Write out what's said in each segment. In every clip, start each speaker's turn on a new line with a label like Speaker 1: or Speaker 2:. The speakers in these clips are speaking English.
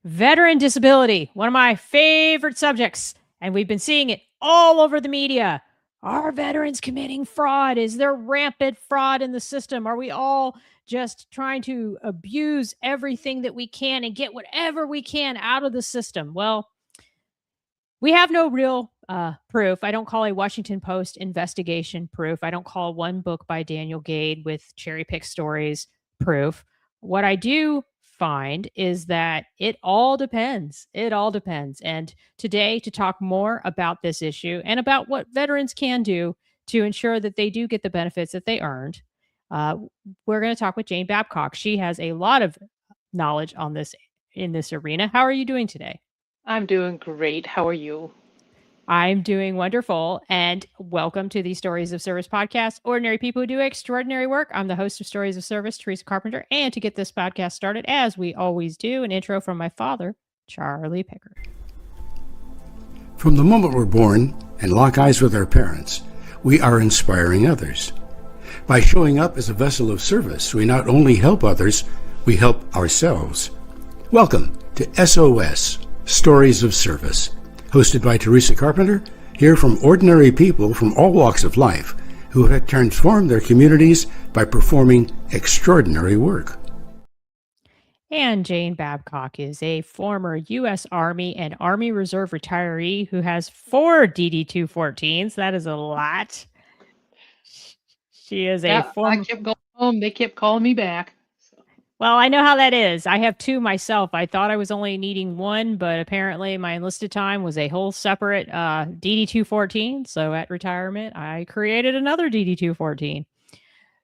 Speaker 1: Veteran disability, one of my favorite subjects, and we've been seeing it all over the media. Are veterans committing fraud? Is there rampant fraud in the system? Are we all just trying to abuse everything that we can and get whatever we can out of the system? Well, we have no real proof. I don't call a Washington Post investigation proof. I don't call one book by Daniel Gade with cherry pick stories proof. What I do find is that it all depends. It all depends. And today, to talk more about this issue and about what veterans can do to ensure that they do get the benefits that they earned, uh, we're going to talk with Jane Babcock. She has a lot of knowledge on this in this arena. How are you doing today?
Speaker 2: I'm doing great. How are you?
Speaker 1: I'm doing wonderful. And welcome to the Stories of Service podcast, Ordinary People Who Do Extraordinary Work. I'm the host of Stories of Service, Teresa Carpenter. And to get this podcast started, as we always do, an intro from my father, Charlie Picker.
Speaker 3: From the moment we're born and lock eyes with our parents, we are inspiring others. By showing up as a vessel of service, we not only help others, we help ourselves. Welcome to S.O.S, Stories of Service, hosted by Teresa Carpenter, here from ordinary people from all walks of life who have transformed their communities by performing extraordinary work.
Speaker 1: And Jane Babcock is a former U.S. Army and Army Reserve retiree who has 4 DD-214s. That is a lot. She is a former...
Speaker 2: I kept going home. They kept calling me back.
Speaker 1: Well, I know how that is. I have 2 myself. I thought I was only needing 1, but apparently my enlisted time was a whole separate DD-214. So at retirement, I created another DD-214.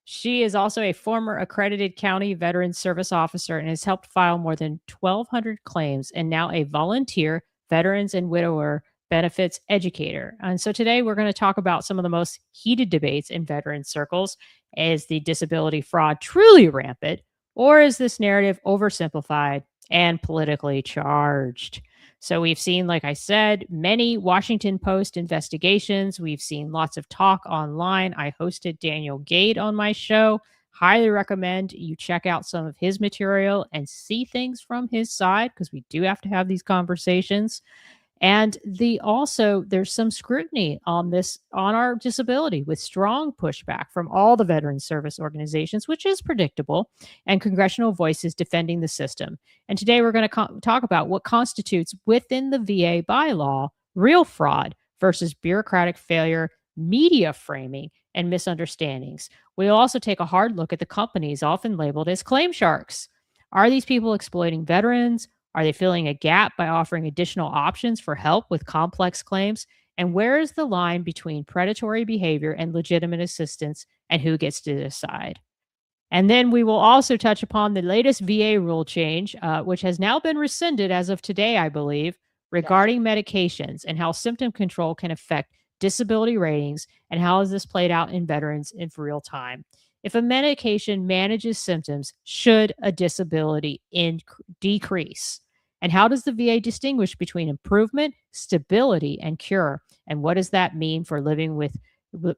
Speaker 1: She is also a former accredited county veteran service officer and has helped file more than 1,200 claims and now a volunteer veterans and widower benefits educator. And so today we're going to talk about some of the most heated debates in veteran circles. Is the disability fraud truly rampant? Or is this narrative oversimplified and politically charged? So we've seen, like I said, many Washington Post investigations. We've seen lots of talk online. I hosted Daniel Gade on my show. Highly recommend you check out some of his material and see things from his side, because we do have to have these conversations. And there's some scrutiny on our disability, with strong pushback from all the veteran service organizations, which is predictable, and congressional voices defending the system. And today we're going to talk about what constitutes within the VA bylaw real fraud versus bureaucratic failure, media framing, and misunderstandings. We'll also take a hard look at the companies often labeled as claim sharks. Are these people exploiting veterans? Are they filling a gap by offering additional options for help with complex claims? And where is the line between predatory behavior and legitimate assistance, and who gets to decide? And then we will also touch upon the latest VA rule change, which has now been rescinded as of today, I believe, regarding medications and how symptom control can affect disability ratings, and how is this played out in veterans in real time. If a medication manages symptoms, should a disability decrease? And how does the VA distinguish between improvement, stability, and cure? And what does that mean for living with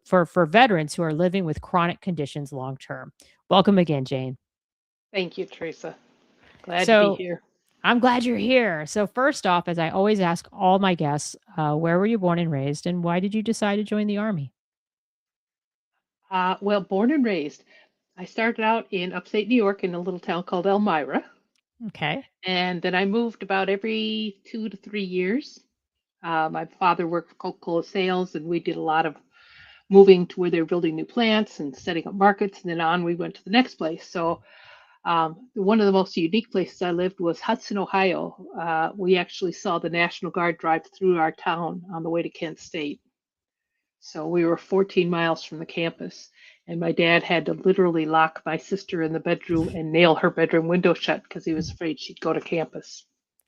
Speaker 1: for veterans who are living with chronic conditions long term? Welcome again, Jane.
Speaker 2: Thank you, Teresa. Glad to be here.
Speaker 1: I'm glad you're here. So first off, as I always ask all my guests, where were you born and raised, and why did you decide to join the Army?
Speaker 2: Well, born and raised. I started out in upstate New York in a little town called Elmira.
Speaker 1: Okay.
Speaker 2: And then I moved about every 2 to 3 years. My father worked for Coca-Cola sales, and we did a lot of moving to where they were building new plants and setting up markets. And then on we went to the next place. So one of the most unique places I lived was Hudson, Ohio. We actually saw the National Guard drive through our town on the way to Kent State. So we were 14 miles from the campus. And my dad had to literally lock my sister in the bedroom and nail her bedroom window shut because he was afraid she'd go to campus.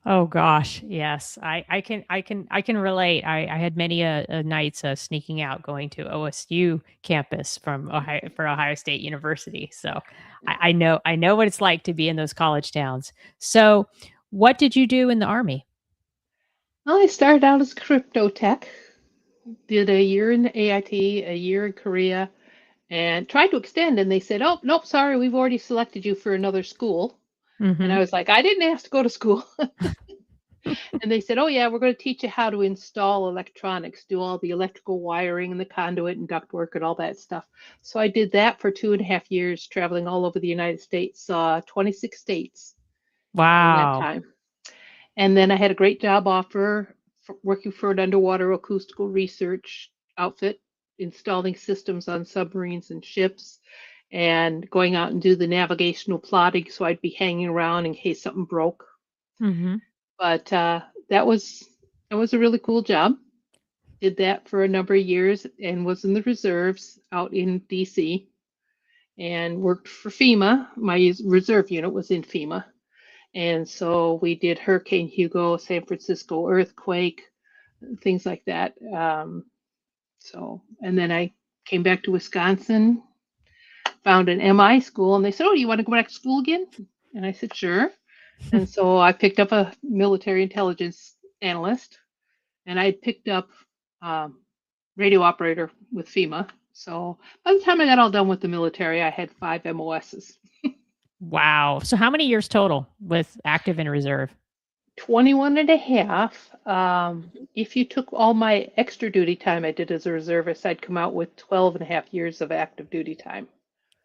Speaker 1: Oh gosh, yes, I can relate. I had many nights sneaking out, going to OSU campus from Ohio State University. So I know what it's like to be in those college towns. So, what did you do in the Army?
Speaker 2: Well, I started out as crypto tech, did a year in the AIT, a year in Korea, and tried to extend. And they said, "Oh, nope, sorry, we've already selected you for another school." And I was like, I didn't ask to go to school. And they said, oh, yeah, we're going to teach you how to install electronics, do all the electrical wiring and the conduit and ductwork and all that stuff. So I did that for 2.5 years, traveling all over the United States, 26 states in that
Speaker 1: Wow.
Speaker 2: time. And then I had a great job offer for working for an underwater acoustical research outfit, installing systems on submarines and ships, and going out and do the navigational plotting. So I'd be hanging around in case something broke.
Speaker 1: Mm-hmm.
Speaker 2: But that was a really cool job. Did that for a number of years and was in the reserves out in DC and worked for FEMA. My reserve unit was in FEMA. And so we did Hurricane Hugo, San Francisco earthquake, things like that. And then I came back to Wisconsin, found an MI school, and they said, oh, do you want to go back to school again? And I said, sure. And so I picked up a military intelligence analyst, and I had picked up radio operator with FEMA. So by the time I got all done with the military, I had 5 MOSs.
Speaker 1: Wow. So how many years total with active and reserve?
Speaker 2: 21 and a half. If you took all my extra duty time I did as a reservist, I'd come out with 12 and a half years of active duty time.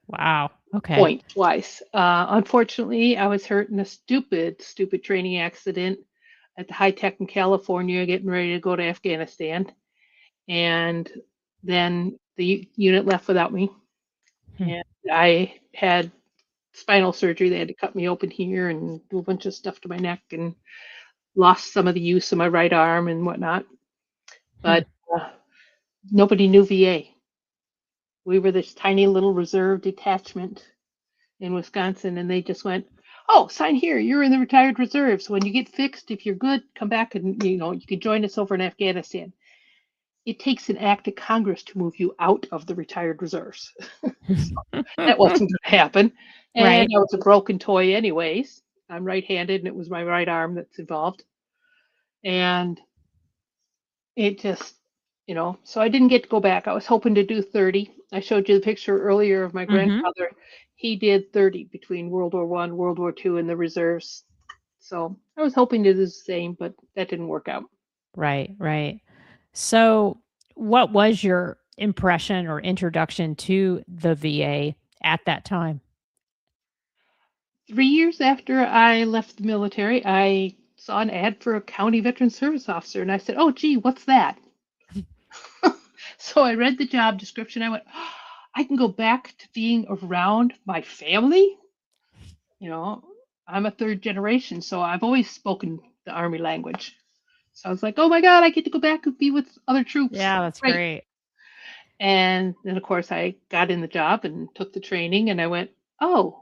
Speaker 1: Wow. Okay.
Speaker 2: Point twice. Unfortunately, I was hurt in a stupid training accident at the high tech in California, getting ready to go to Afghanistan. And then the unit left without me. And I had spinal surgery. They had to cut me open here and do a bunch of stuff to my neck and lost some of the use of my right arm and whatnot. But nobody knew VA. We were this tiny little reserve detachment in Wisconsin, and they just went, oh, sign here. You're in the retired reserves. When you get fixed, if you're good, come back and you can join us over in Afghanistan. It takes an act of Congress to move you out of the retired reserves. So that wasn't going to happen. And
Speaker 1: Right.
Speaker 2: I was a broken toy anyways. I'm right-handed, and it was my right arm that's involved. And it just, so I didn't get to go back. I was hoping to do 30. I showed you the picture earlier of my grandfather. He did 30 between World War I, World War II in the reserves. So I was hoping to do the same, but that didn't work out.
Speaker 1: Right, right. So what was your impression or introduction to the VA at that time?
Speaker 2: 3 years after I left the military, I saw an ad for a county veteran service officer, and I said, oh, gee, what's that? So I read the job description. I went, oh, I can go back to being around my family. I'm a third generation, so I've always spoken the Army language. So I was like, oh my God, I get to go back and be with other troops.
Speaker 1: Yeah, that's great.
Speaker 2: And then, of course, I got in the job and took the training, and I went, oh,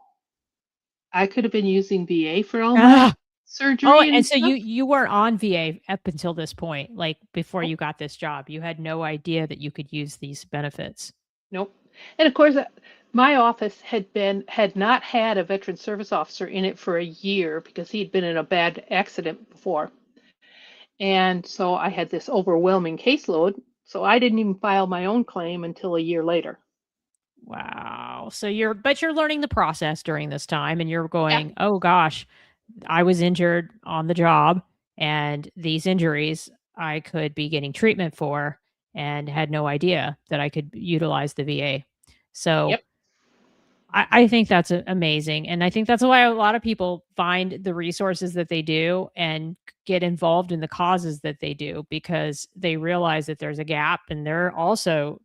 Speaker 2: I could have been using VA for all my surgery.
Speaker 1: Oh, and so you weren't on VA up until this point, like before you got this job. You had no idea that you could use these benefits.
Speaker 2: Nope. And of course, my office had not had a veteran service officer in it for a year because he'd been in a bad accident before. And so I had this overwhelming caseload. So I didn't even file my own claim until a year later.
Speaker 1: Wow. So you're learning the process during this time, and you're going, oh gosh, I was injured on the job, and these injuries I could be getting treatment for, and had no idea that I could utilize the VA. So I think that's amazing. And I think that's why a lot of people find the resources that they do and get involved in the causes that they do, because they realize that there's a gap, and they're also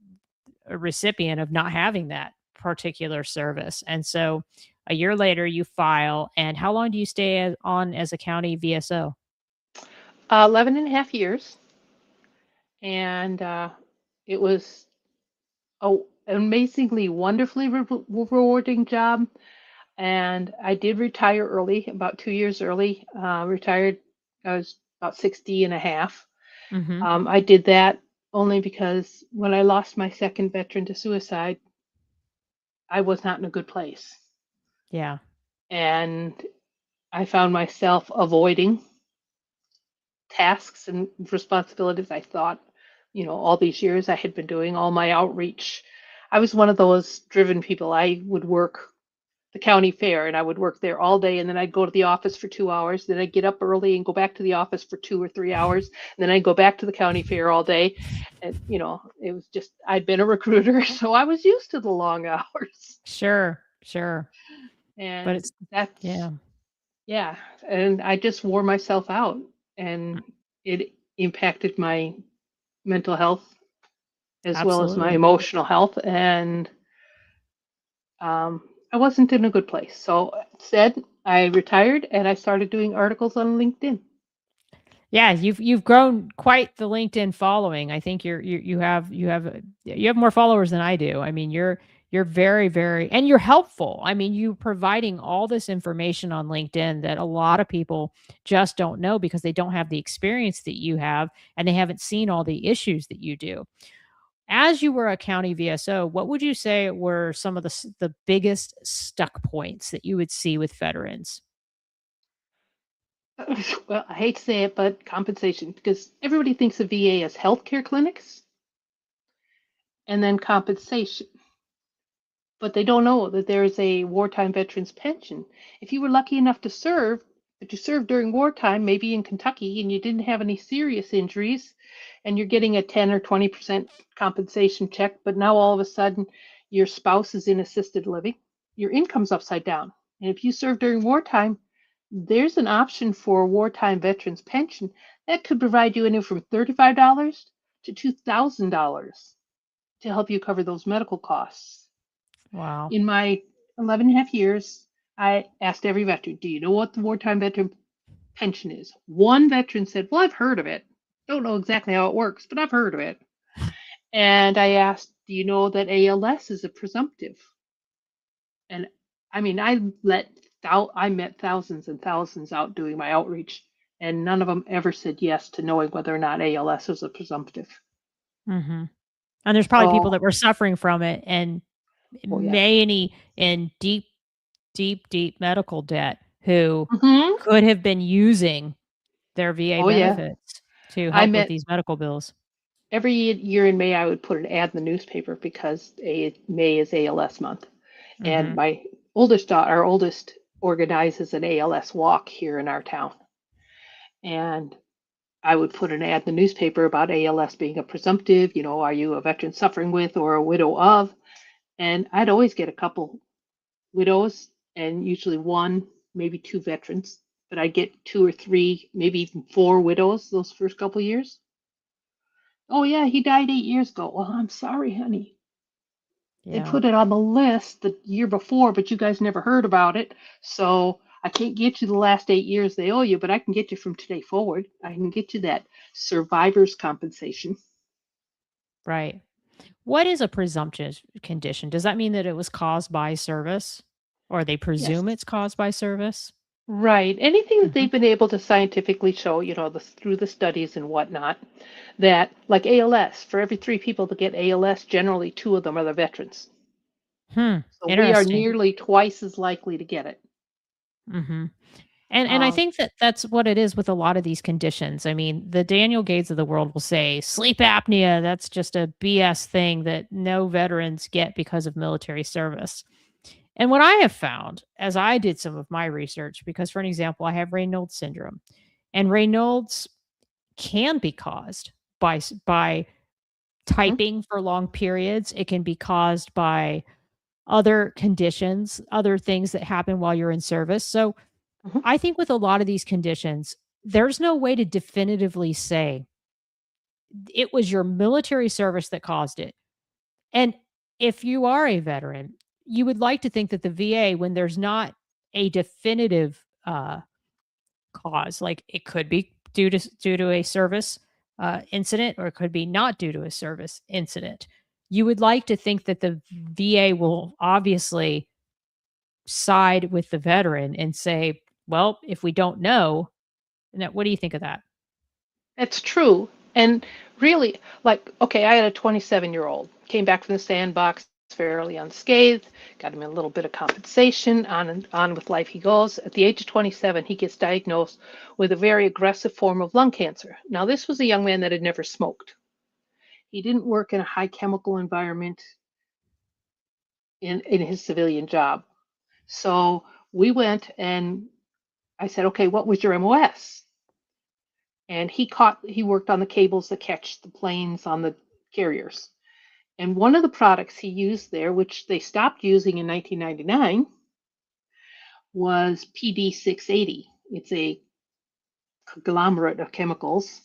Speaker 1: a recipient of not having that particular service. And so a year later you file, and how long do you stay on as a county VSO?
Speaker 2: 11 and a half years. And it was an amazingly, wonderfully rewarding job. And I did retire early, about 2 years early. Retired, I was about 60 and a half. I did that only because when I lost my second veteran to suicide, I was not in a good place.
Speaker 1: Yeah.
Speaker 2: And I found myself avoiding tasks and responsibilities I thought, all these years I had been doing, all my outreach. I was one of those driven people. I would work the county fair, and I would work there all day, and then I'd go to the office for 2 hours, then I'd get up early and go back to the office for 2 or 3 hours, and then I'd go back to the county fair all day. And it was just, I'd been a recruiter, so I was used to the long hours.
Speaker 1: Sure.
Speaker 2: And
Speaker 1: But it's
Speaker 2: that's yeah, and I just wore myself out, and it impacted my mental health as well as my
Speaker 1: absolutely.
Speaker 2: emotional health, and I wasn't in a good place. So instead, I retired and I started doing articles on LinkedIn.
Speaker 1: Yeah, you've grown quite the LinkedIn following. I think you have more followers than I do. I mean, you're very, very, and you're helpful. I mean, you providing all this information on LinkedIn that a lot of people just don't know because they don't have the experience that you have and they haven't seen all the issues that you do. As you were a county VSO, what would you say were some of the biggest stuck points that you would see with veterans?
Speaker 2: Well, I hate to say it, but compensation, because everybody thinks of VA as healthcare clinics and then compensation. But they don't know that there is a wartime veterans pension. If you were lucky enough to serve, but you served during wartime, maybe in Kentucky, and you didn't have any serious injuries, and you're getting a 10 or 20% compensation check, but now all of a sudden your spouse is in assisted living, your income's upside down. And if you served during wartime, there's an option for a wartime veterans pension that could provide you anywhere from $35 to $2,000 to help you cover those medical costs.
Speaker 1: Wow.
Speaker 2: In my 11 and a half years, I asked every veteran, do you know what the wartime veteran pension is? One veteran said, well, I've heard of it. Don't know exactly how it works, but I've heard of it. And I asked, do you know that ALS is a presumptive? And I mean, I met thousands and thousands out doing my outreach, and none of them ever said yes to knowing whether or not ALS was a presumptive.
Speaker 1: Hmm. And there's probably people
Speaker 2: So,
Speaker 1: that were suffering from it and
Speaker 2: well, yeah.
Speaker 1: many in deep medical debt who
Speaker 2: Hmm.
Speaker 1: could have been using their VA
Speaker 2: Oh, yeah.
Speaker 1: benefits to
Speaker 2: I
Speaker 1: help with
Speaker 2: met
Speaker 1: these medical bills.
Speaker 2: every year in May, I would put an ad in the newspaper because May is ALS month. And
Speaker 1: Hmm.
Speaker 2: my oldest daughter, our oldest, organizes an ALS walk here in our town. And I would put an ad in the newspaper about ALS being a presumptive, are you a veteran suffering with or a widow of? And I'd always get a couple widows and usually one, maybe two veterans, but I'd get two or three, maybe even four widows those first couple years. Oh, yeah, he died 8 years ago. Well, I'm sorry, honey. They
Speaker 1: Yeah.
Speaker 2: put it on the list the year before, but you guys never heard about it. So I can't get you the last 8 years they owe you, but I can get you from today forward. I can get you that survivor's compensation.
Speaker 1: Right. What is a presumptive condition? Does that mean that it was caused by service or they
Speaker 2: Yes.
Speaker 1: presume it's caused by service?
Speaker 2: Right. Anything that
Speaker 1: Hmm.
Speaker 2: they've been able to scientifically show, through the studies and whatnot, that like ALS, for every three people that get ALS, generally two of them are the veterans.
Speaker 1: Hmm.
Speaker 2: So we are
Speaker 1: Interesting.
Speaker 2: nearly twice as likely to get it.
Speaker 1: Hmm. And I
Speaker 2: Um,
Speaker 1: think that that's what it is with a lot of these conditions. I mean, the Daniel Gates of the world will say sleep apnea, that's just a BS thing that no veterans get because of military service. And what I have found as I did some of my research, because for an example, I have Raynaud's syndrome, and Raynaud's can be caused by
Speaker 2: mhm,
Speaker 1: typing for long periods. It can be caused by other conditions, other things that happen while you're in service. So
Speaker 2: mhm.
Speaker 1: I think with a lot of these conditions, there's no way to definitively say it was your military service that caused it. And if you are a veteran, you would like to think that the VA, when there's not a definitive cause, like it could be due to a service incident, or it could be not due to a service incident. You would like to think that the VA will obviously side with the veteran and say, well, if we don't know, now, what do you think of that?
Speaker 2: It's true. And really, like, okay, I had a 27-year-old, came back from the sandbox fairly unscathed, got him a little bit of compensation, on and on with life he goes. At the age of 27, he gets diagnosed with a very aggressive form of lung cancer. Now, this was a young man that had never smoked. He didn't work in a high chemical environment in his civilian job. So we went and I said, okay, what was your MOS? And he worked on the cables that catch the planes on the carriers. And one of the products he used there, which they stopped using in 1999, was PD680. It's a conglomerate of chemicals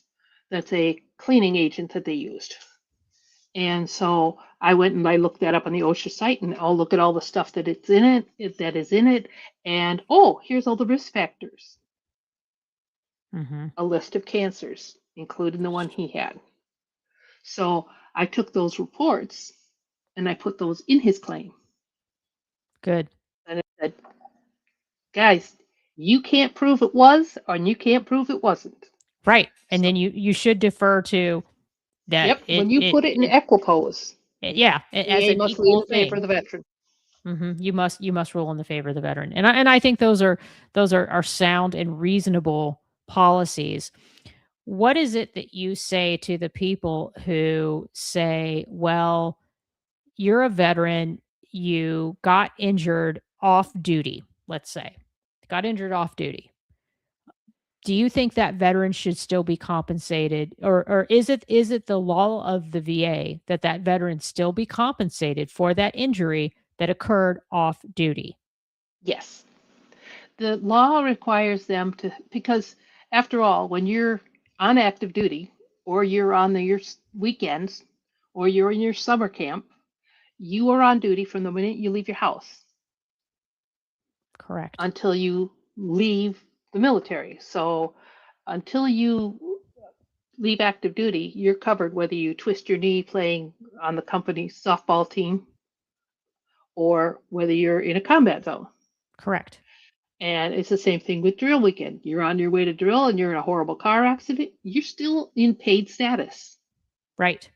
Speaker 2: that's a cleaning agent that they used. And so I went and I looked that up on the OSHA site, and I'll look at all the stuff that it's in it, that is in it. And here's all the risk factors. A list of cancers, including the one he had. So I took those reports and I put those in his claim.
Speaker 1: Good.
Speaker 2: And I said, guys, you can't prove it was, and you can't prove it wasn't.
Speaker 1: Right. And then you should defer to that.
Speaker 2: Yep. When you put it in Equipoise,
Speaker 1: yeah, as
Speaker 2: VA
Speaker 1: an
Speaker 2: must
Speaker 1: equal
Speaker 2: leave in favor of the veteran.
Speaker 1: You must rule in the favor of the veteran, and I think those are sound and reasonable policies. What is it that you say to the people who say, "Well, you're a veteran, you got injured off duty, let's say, got injured off duty. Do you think that veterans should still be compensated, or is it the law of the VA that veteran still be compensated for that injury that occurred off duty?"
Speaker 2: Yes. The law requires them to, because after all, when you're on active duty or you're on your weekends or you're in your summer camp, you are on duty from the minute you leave your house.
Speaker 1: Correct.
Speaker 2: Until you leave the military. So until you leave active duty, you're covered whether you twist your knee playing on the company's softball team or whether you're in a combat zone.
Speaker 1: Correct.
Speaker 2: And it's the same thing with drill weekend. You're on your way to drill and you're in a horrible car accident, you're still in paid status.
Speaker 1: Right.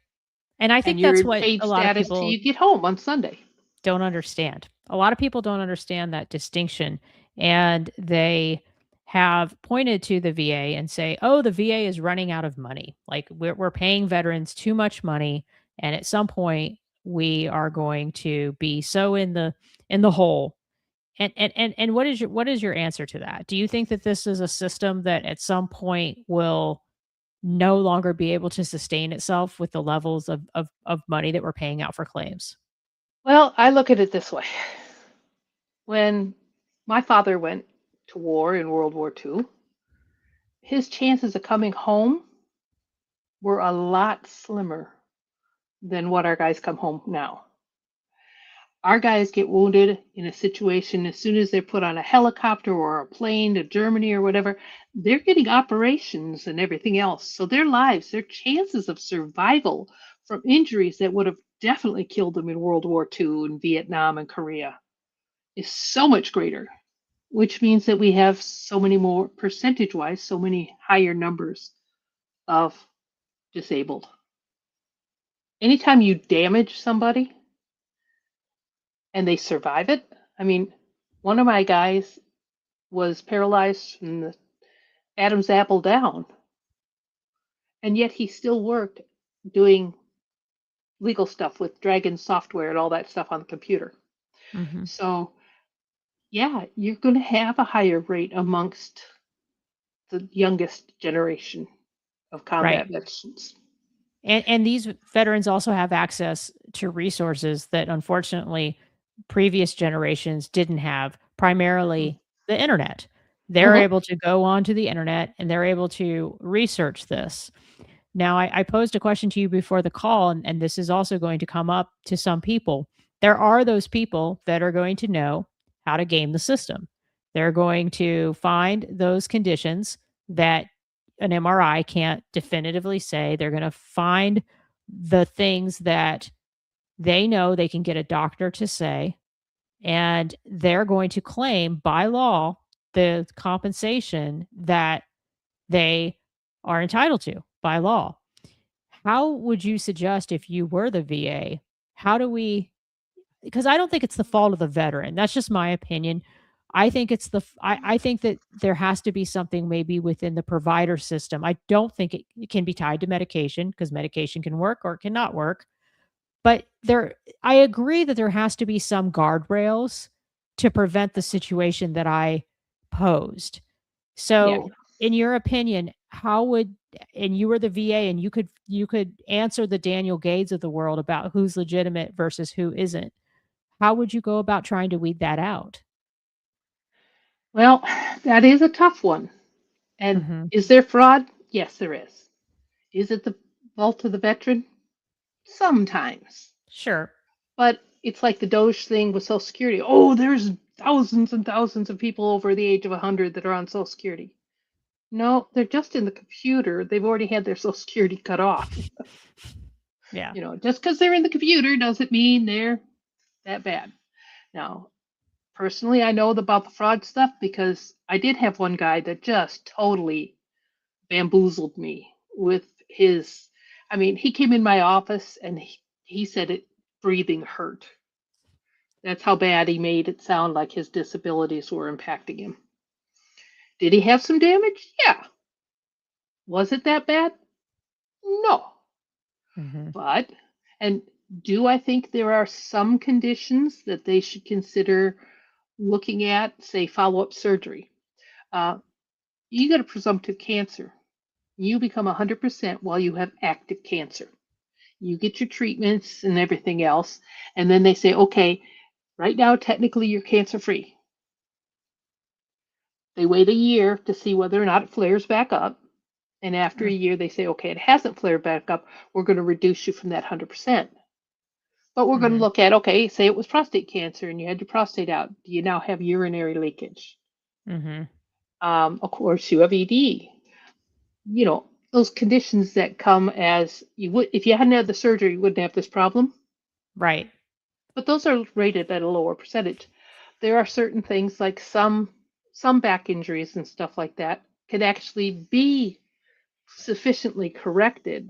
Speaker 1: And I think
Speaker 2: you're
Speaker 1: that's
Speaker 2: in
Speaker 1: what
Speaker 2: paid
Speaker 1: a lot of
Speaker 2: status
Speaker 1: people
Speaker 2: till you get home on Sunday.
Speaker 1: Don't understand. A lot of people don't understand that distinction, and they have pointed to the VA and say, "Oh, the VA is running out of money. Like we're paying veterans too much money, and at some point we are going to be so in the hole." And what is your answer to that? Do you think that this is a system that at some point will no longer be able to sustain itself with the levels of money that we're paying out for claims?
Speaker 2: Well, I look at it this way. When my father went to war in World War II, his chances of coming home were a lot slimmer than what our guys come home now. Our guys get wounded in a situation as soon as they're put on a helicopter or a plane to Germany or whatever, they're getting operations and everything else. So their lives, their chances of survival from injuries that would have definitely killed them in World War II and Vietnam and Korea is so much greater, which means that we have so many more, percentage-wise, so many higher numbers of disabled. Anytime you damage somebody and they survive it, I mean, one of my guys was paralyzed from the Adam's apple down, and yet he still worked doing legal stuff with Dragon software and all that stuff on the computer. So yeah, you're going to have a higher rate amongst the youngest generation of combat veterans.
Speaker 1: And these veterans also have access to resources that unfortunately previous generations didn't have, primarily the internet. They're able to go onto the internet and they're able to research this. Now, I posed a question to you before the call, and this is also going to come up to some people. There are those people that are going to know how to game the system. They're going to find those conditions that an MRI can't definitively say. They're going to find the things that they know they can get a doctor to say, and they're going to claim by law the compensation that they are entitled to by law. How would you suggest, if you were the VA, how do we, because I don't think it's the fault of the veteran. That's just my opinion. I think it's I think that there has to be something maybe within the provider system. I don't think it can be tied to medication, because medication can work or it cannot work. But I agree that there has to be some guardrails to prevent the situation that I posed. So, in your opinion, how would, and you were the VA and you could answer the Daniel Gades of the world about who's legitimate versus who isn't. How would you go about trying to weed that out?
Speaker 2: Well, that is a tough one. And
Speaker 1: Mhm.
Speaker 2: is there fraud? Yes, there is. Is it the fault of the veteran? Sometimes.
Speaker 1: Sure.
Speaker 2: But it's like the Doge thing with Social Security. Oh, there's thousands and thousands of people over the age of 100 that are on Social Security. No, they're just in the computer. They've already had their Social Security cut off.
Speaker 1: Yeah.
Speaker 2: Just because they're in the computer doesn't mean they're that bad. Now, personally, I know about the fraud stuff because I did have one guy that just totally bamboozled me with his. I mean, he came in my office and he said it breathing hurt. That's how bad he made it sound like his disabilities were impacting him. Did he have some damage? Yeah. Was it that bad? No.
Speaker 1: Mhm.
Speaker 2: But, and do I think there are some conditions that they should consider looking at, say, follow up surgery? You get a presumptive cancer. You become 100% while you have active cancer. You get your treatments and everything else. And then they say, okay, right now, technically, you're cancer free. They wait a year to see whether or not it flares back up. And after a year, they say, okay, it hasn't flared back up. We're going to reduce you from that 100%. But we're going to
Speaker 1: Mhm.
Speaker 2: look at, okay, say it was prostate cancer and you had your prostate out. Do you now have urinary leakage?
Speaker 1: Mhm.
Speaker 2: Of course, you have ED. Those conditions that come as you would, if you hadn't had the surgery, you wouldn't have this problem.
Speaker 1: Right.
Speaker 2: But those are rated at a lower percentage. There are certain things like some back injuries and stuff like that can actually be sufficiently corrected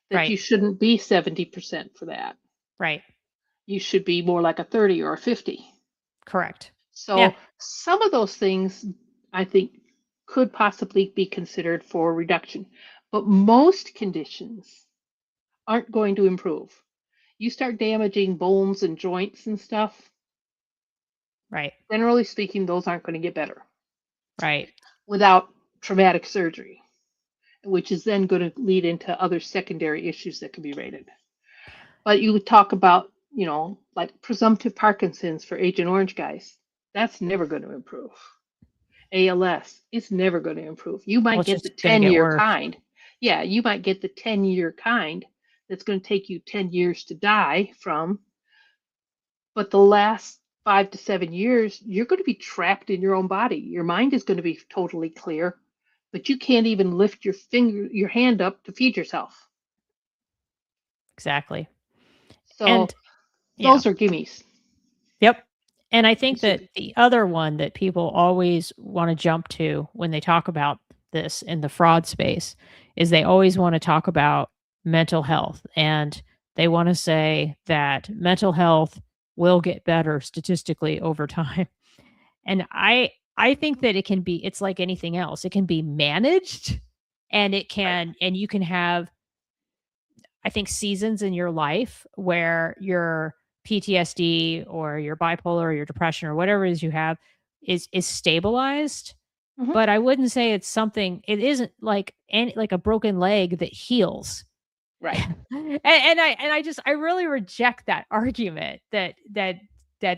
Speaker 2: that
Speaker 1: Right.
Speaker 2: you shouldn't be 70% for that.
Speaker 1: Right.
Speaker 2: You should be more like a 30 or a 50.
Speaker 1: Correct. Yeah.
Speaker 2: So some of those things I think could possibly be considered for reduction, but most conditions aren't going to improve. You start damaging bones and joints and stuff,
Speaker 1: Right.
Speaker 2: generally speaking, those aren't going to get better
Speaker 1: Right.
Speaker 2: without traumatic surgery, which is then going to lead into other secondary issues that can be rated. But you would talk about, like presumptive Parkinson's for Agent Orange guys. That's never going to improve. ALS is never going to improve. You
Speaker 1: Well,
Speaker 2: might
Speaker 1: it's
Speaker 2: get the
Speaker 1: just going to get
Speaker 2: 10-year
Speaker 1: worse.
Speaker 2: kind. Yeah, you might get the 10-year kind that's going to take you 10 years to die from. But the last 5 to 7 years, you're going to be trapped in your own body. Your mind is going to be totally clear, but you can't even lift your hand up to feed yourself.
Speaker 1: Exactly.
Speaker 2: So
Speaker 1: And yeah.
Speaker 2: those are gimmies.
Speaker 1: Yep. And I think that the other one that people always want to jump to when they talk about this in the fraud space is they always want to talk about mental health. And they want to say that mental health will get better statistically over time. And I think that it's like anything else. It can be managed and
Speaker 2: Right.
Speaker 1: and you can have, I think, seasons in your life where your PTSD or your bipolar or your depression or whatever it is you have is stabilized.
Speaker 2: Mhm.
Speaker 1: But I wouldn't say it's something. It isn't like a broken leg that heals.
Speaker 2: Right.
Speaker 1: I really reject that argument that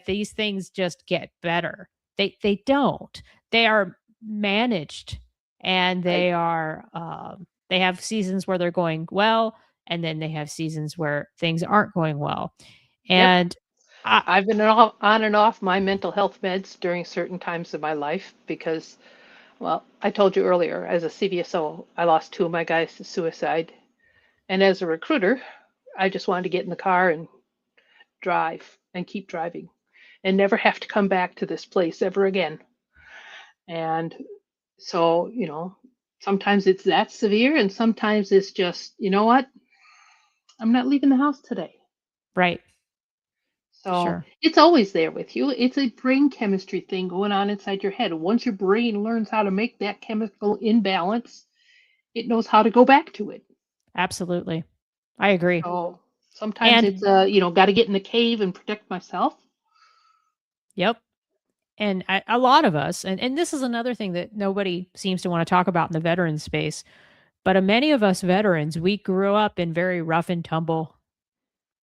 Speaker 1: these things just get better. They don't. They are managed, and
Speaker 2: Right.
Speaker 1: they have seasons where they're going well, and then they have seasons where things aren't going well.
Speaker 2: Yep.
Speaker 1: And I
Speaker 2: I've been on and off my mental health meds during certain times of my life because, well, I told you earlier, as a CVSO, I lost 2 of my guys to suicide. And as a recruiter, I just wanted to get in the car and drive and keep driving and never have to come back to this place ever again. And so, sometimes it's that severe and sometimes it's just, you know what? I'm not leaving the house today.
Speaker 1: right,
Speaker 2: So
Speaker 1: sure,
Speaker 2: it's always there with you. It's a brain chemistry thing going on inside your head. Once your brain learns how to make that chemical imbalance, it knows how to go back to it.
Speaker 1: absolutely, I agree.
Speaker 2: So sometimes it's,
Speaker 1: And
Speaker 2: got to get in the cave and protect myself.
Speaker 1: yep, And a lot of us, and this is another thing that nobody seems to want to talk about in the veteran space, but many of us veterans, we grew up in very rough and tumble,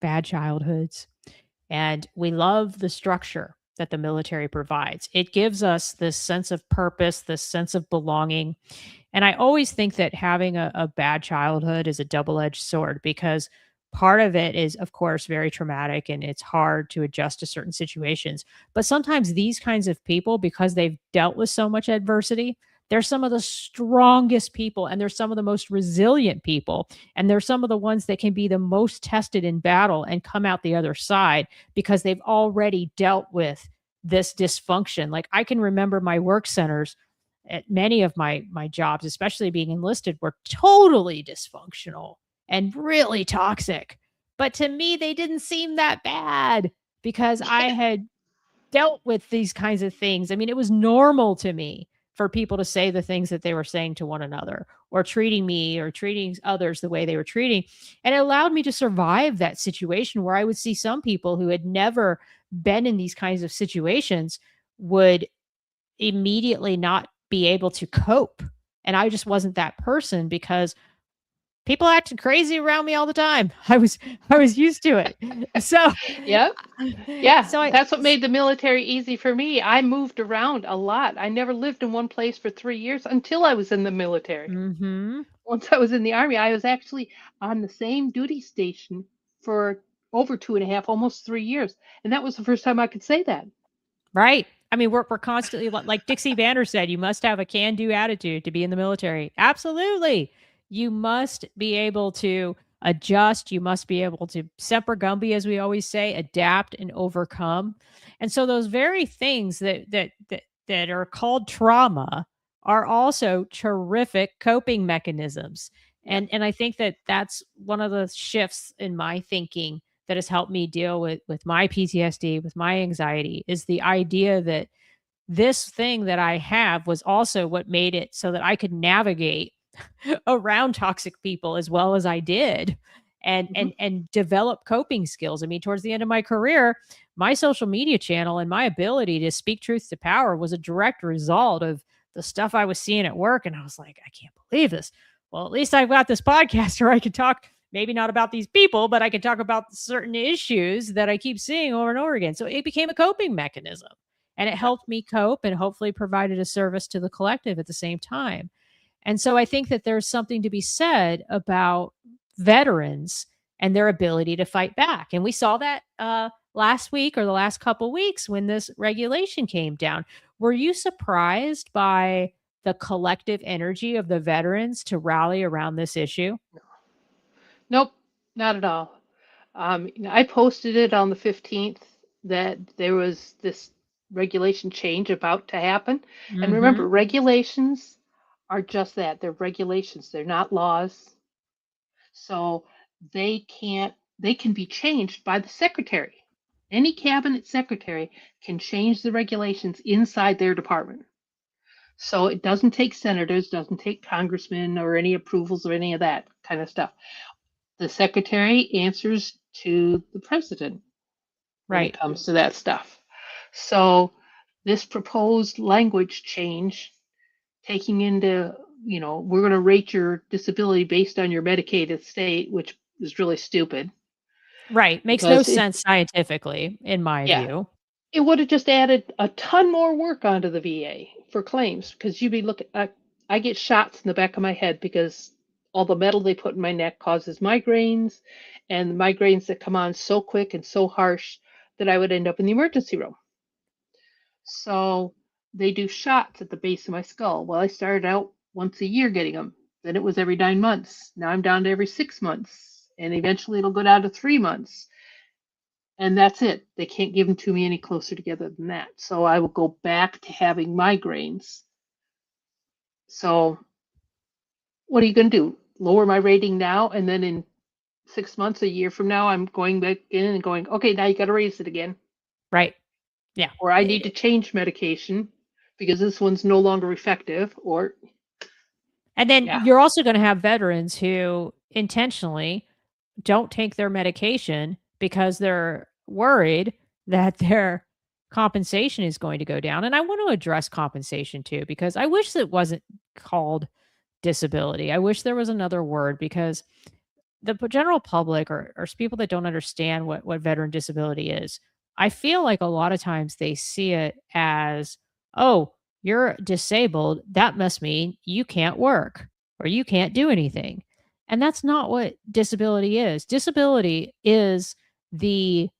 Speaker 1: bad childhoods, and we love the structure that the military provides. It gives us this sense of purpose, this sense of belonging. And I always think that having a bad childhood is a double edged sword because part of it is, of course, very traumatic and it's hard to adjust to certain situations. But sometimes these kinds of people, because they've dealt with so much adversity, they're some of the strongest people and they're some of the most resilient people. And they're some of the ones that can be the most tested in battle and come out the other side because they've already dealt with this dysfunction. Like I can remember my work centers at many of my jobs, especially being enlisted, were totally dysfunctional and really toxic. But to me, they didn't seem that bad because I had dealt with these kinds of things. I mean, it was normal to me for people to say the things that they were saying to one another or treating me or treating others the way they were treating. And it allowed me to survive that situation where I would see some people who had never been in these kinds of situations would immediately not be able to cope. And I just wasn't that person because people acted crazy around me all the time. I was used to it. So
Speaker 2: Yeah. Yeah.
Speaker 1: so
Speaker 2: That's what made the military easy for me. I moved around a lot. I never lived in one place for 3 years until I was in the military.
Speaker 1: Mhm.
Speaker 2: Once I was in the Army, I was actually on the same duty station for over 2.5, almost 3 years. And that was the first time I could say that.
Speaker 1: Right. I mean, we're constantly like Dixie Banner said, you must have a can-do attitude to be in the military. Absolutely. You must be able to adjust. You must be able to semper gumby, as we always say, adapt and overcome. And so those very things that are called trauma are also terrific coping mechanisms. And I think that that's one of the shifts in my thinking that has helped me deal with my PTSD, with my anxiety, is the idea that this thing that I have was also what made it so that I could navigate around toxic people as well as I did and develop coping skills. I mean, towards the end of my career, my social media channel and my ability to speak truth to power was a direct result of the stuff I was seeing at work. And I was like, I can't believe this. Well, at least I've got this podcast where I can talk maybe not about these people, but I can talk about certain issues that I keep seeing over and over again. So it became a coping mechanism and it helped me cope and hopefully provided a service to the collective at the same time. And so I think that there's something to be said about veterans and their ability to fight back. And we saw that last week or the last couple weeks when this regulation came down. Were you surprised by the collective energy of the veterans to rally around this issue?
Speaker 2: Nope, not at all. I posted it on the 15th that there was this regulation change about to happen. And remember,
Speaker 1: Mhm.
Speaker 2: regulations are just that. They're regulations. They're not laws. So they can be changed by the secretary. Any cabinet secretary can change the regulations inside their department. So it doesn't take senators, doesn't take congressmen or any approvals or any of that kind of stuff. The secretary answers to the president when it
Speaker 1: Right.
Speaker 2: comes to that stuff. So this proposed language change, taking into, we're going to rate your disability based on your Medicaid state, which is really stupid
Speaker 1: Right. Makes no
Speaker 2: because
Speaker 1: sense scientifically, in my
Speaker 2: yeah,
Speaker 1: view.
Speaker 2: it would have just added a ton more work onto the VA for claims because you'd be looking at, I get shots in the back of my head because all the metal they put in my neck causes migraines, and migraines that come on so quick and so harsh that I would end up in the emergency room. So they do shots at the base of my skull. Well, I started out once a year getting them. Then it was every 9 months. Now I'm down to every 6 months. And eventually it'll go down to 3 months. And that's it. They can't give them to me any closer together than that. So I will go back to having migraines. So what are you going to do? Lower my rating now, and then in 6 months, a year from now, I'm going back in and going, okay, now you got to raise it again.
Speaker 1: Right. Yeah.
Speaker 2: Or I need to change medication because this one's no longer effective. Or
Speaker 1: And then
Speaker 2: yeah,
Speaker 1: you're also going to have veterans who intentionally don't take their medication because they're worried that their compensation is going to go down. And I want to address compensation too, because I wish it wasn't called disability. I wish there was another word, because the general public, or people that don't understand what veteran disability is, I feel like a lot of times they see it as, oh, you're disabled. That must mean you can't work or you can't do anything. And that's not what disability is. Disability is the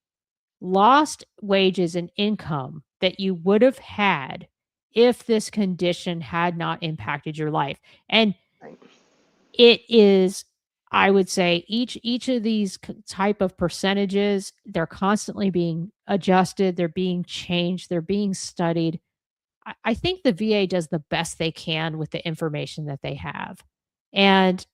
Speaker 1: lost wages and income that you would have had if this condition had not impacted your life. And
Speaker 2: Right.
Speaker 1: it is, I would say, each of these type of percentages, they're constantly being adjusted, they're being changed, they're being studied. I think the VA does the best they can with the information that they have. And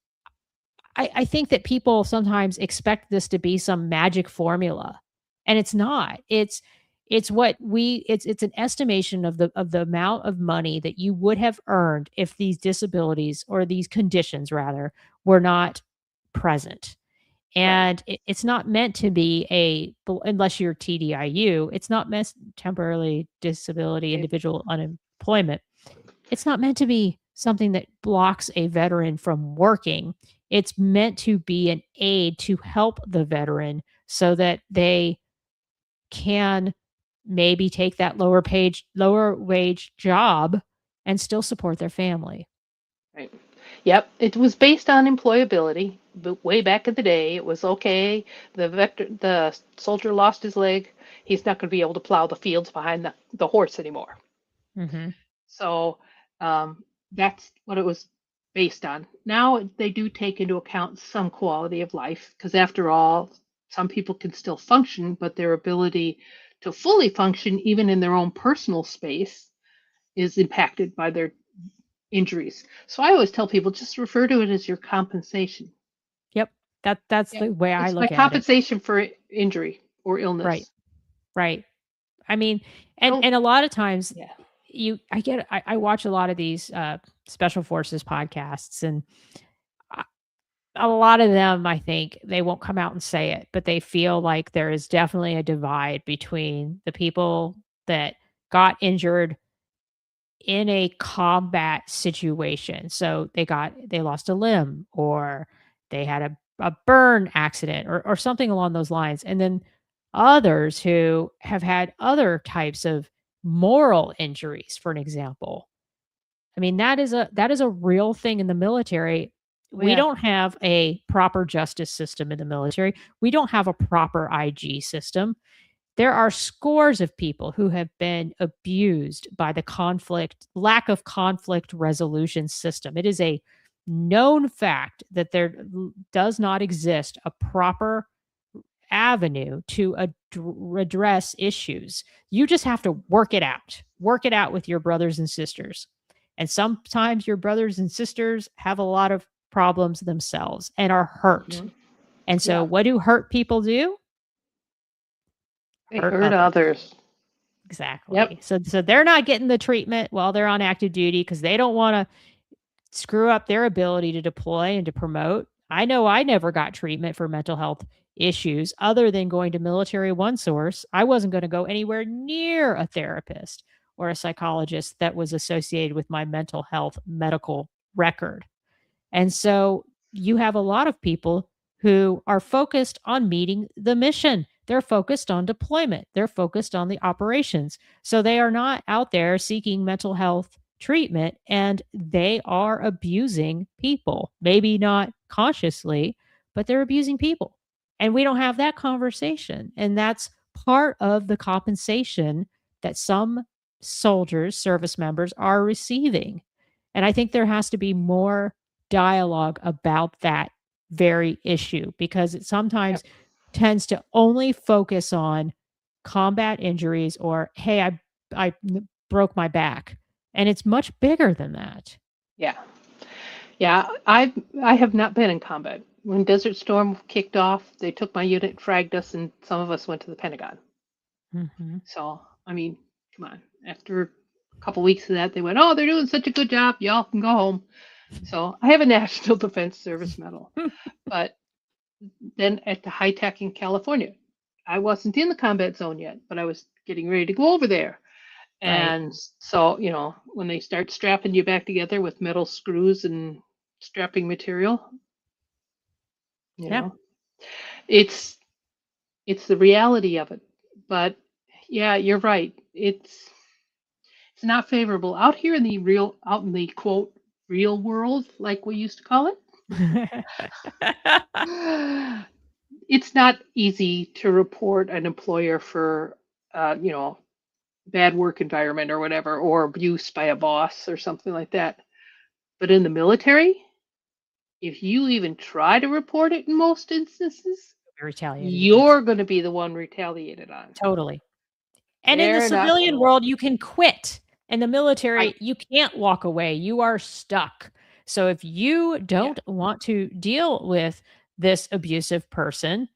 Speaker 1: I think that people sometimes expect this to be some magic formula, and it's not. It's an estimation of the amount of money that you would have earned if these disabilities, or these conditions rather, were not present.
Speaker 2: Right.
Speaker 1: And it's not meant to be unless you're TDIU, it's not meant temporarily disability,
Speaker 2: Right.
Speaker 1: individual unemployment. It's not meant to be something that blocks a veteran from working. It's meant to be an aid to help the veteran so that they can maybe take that lower wage job and still support their family.
Speaker 2: Right. Yep. It was based on employability, but way back in the day, it was okay. The soldier lost his leg. He's not going to be able to plow the fields behind the horse anymore.
Speaker 1: Mhm.
Speaker 2: So that's what it was based on. Now they do take into account some quality of life, because after all, some people can still function, but their ability to fully function, even in their own personal space, is impacted by their injuries. So I always tell people, just refer to it as your compensation.
Speaker 1: Yep. That's
Speaker 2: Yeah,
Speaker 1: the way I
Speaker 2: it's my
Speaker 1: look at it.
Speaker 2: compensation for injury or
Speaker 1: Right.
Speaker 2: illness.
Speaker 1: Right. I mean, and
Speaker 2: Don't,
Speaker 1: a lot of times
Speaker 2: yeah,
Speaker 1: I watch a lot of these special forces podcasts, and I- a lot of them, I think they won't come out and say it, but they feel like there is definitely a divide between the people that got injured in a combat situation. So they lost a limb, or they had a burn accident, or something along those lines. And then others who have had other types of moral injuries, for an example. I mean, that is a real thing in the military.
Speaker 2: oh,
Speaker 1: We
Speaker 2: yeah,
Speaker 1: don't have a proper justice system in the military. We don't have a proper IG system. There are scores of people who have been abused by the lack of conflict resolution system. It is a known fact that there does not exist a proper avenue to address issues. You just have to work it out. Work it out with your brothers and sisters. And sometimes your brothers and sisters have a lot of problems themselves and are hurt.
Speaker 2: mhm,
Speaker 1: And so,
Speaker 2: yeah,
Speaker 1: what do hurt people do?
Speaker 2: they
Speaker 1: Hurt
Speaker 2: hurt
Speaker 1: others.
Speaker 2: others. Yep.
Speaker 1: Exactly. So they're not getting the treatment while they're on active duty because they don't want to screw up their ability to deploy and to promote. I know I never got treatment for mental health issues other than going to Military One Source. I wasn't going to go anywhere near a therapist or a psychologist that was associated with my mental health medical record. And so you have a lot of people who are focused on meeting the mission. They're focused on deployment. They're focused on the operations. So they are not out there seeking mental health treatment, and they are abusing people. Maybe not consciously, but they're abusing people. And we don't have that conversation. And that's part of the compensation that some soldiers, service members are receiving. And I think there has to be more dialogue about that very issue, because it
Speaker 2: Yep.
Speaker 1: sometimes tends to only focus on combat injuries, or hey, I broke my back, and it's much bigger than that.
Speaker 2: Yeah. Yeah. I have not been in combat. When Desert Storm kicked off, they took my unit, fragged us, and some of us went to the Pentagon.
Speaker 1: Mhm.
Speaker 2: So, I mean, come on. After a couple weeks of that, they went, "Oh, they're doing such a good job. Y'all can go home." So I have a National Defense Service Medal. But then at the high tech in California, I wasn't in the combat zone yet, but I was getting ready to go over there.
Speaker 1: Right.
Speaker 2: And so, when they start strapping you back together with metal screws and strapping material,
Speaker 1: Yeah.
Speaker 2: it's the reality of it. But yeah, you're right. It's not favorable out here in the quote real world, like we used to call it. It's not easy to report an employer for, bad work environment or whatever, or abuse by a boss or something like that. But in the military, if you even try to report it in most instances,
Speaker 1: Retaliated against.
Speaker 2: you're going to be the one retaliated on.
Speaker 1: Totally. And in the
Speaker 2: They're not
Speaker 1: civilian
Speaker 2: gonna-
Speaker 1: world, you can quit. In the military,
Speaker 2: Right.
Speaker 1: you can't walk away. You are stuck. So if you don't want to deal with this abusive person,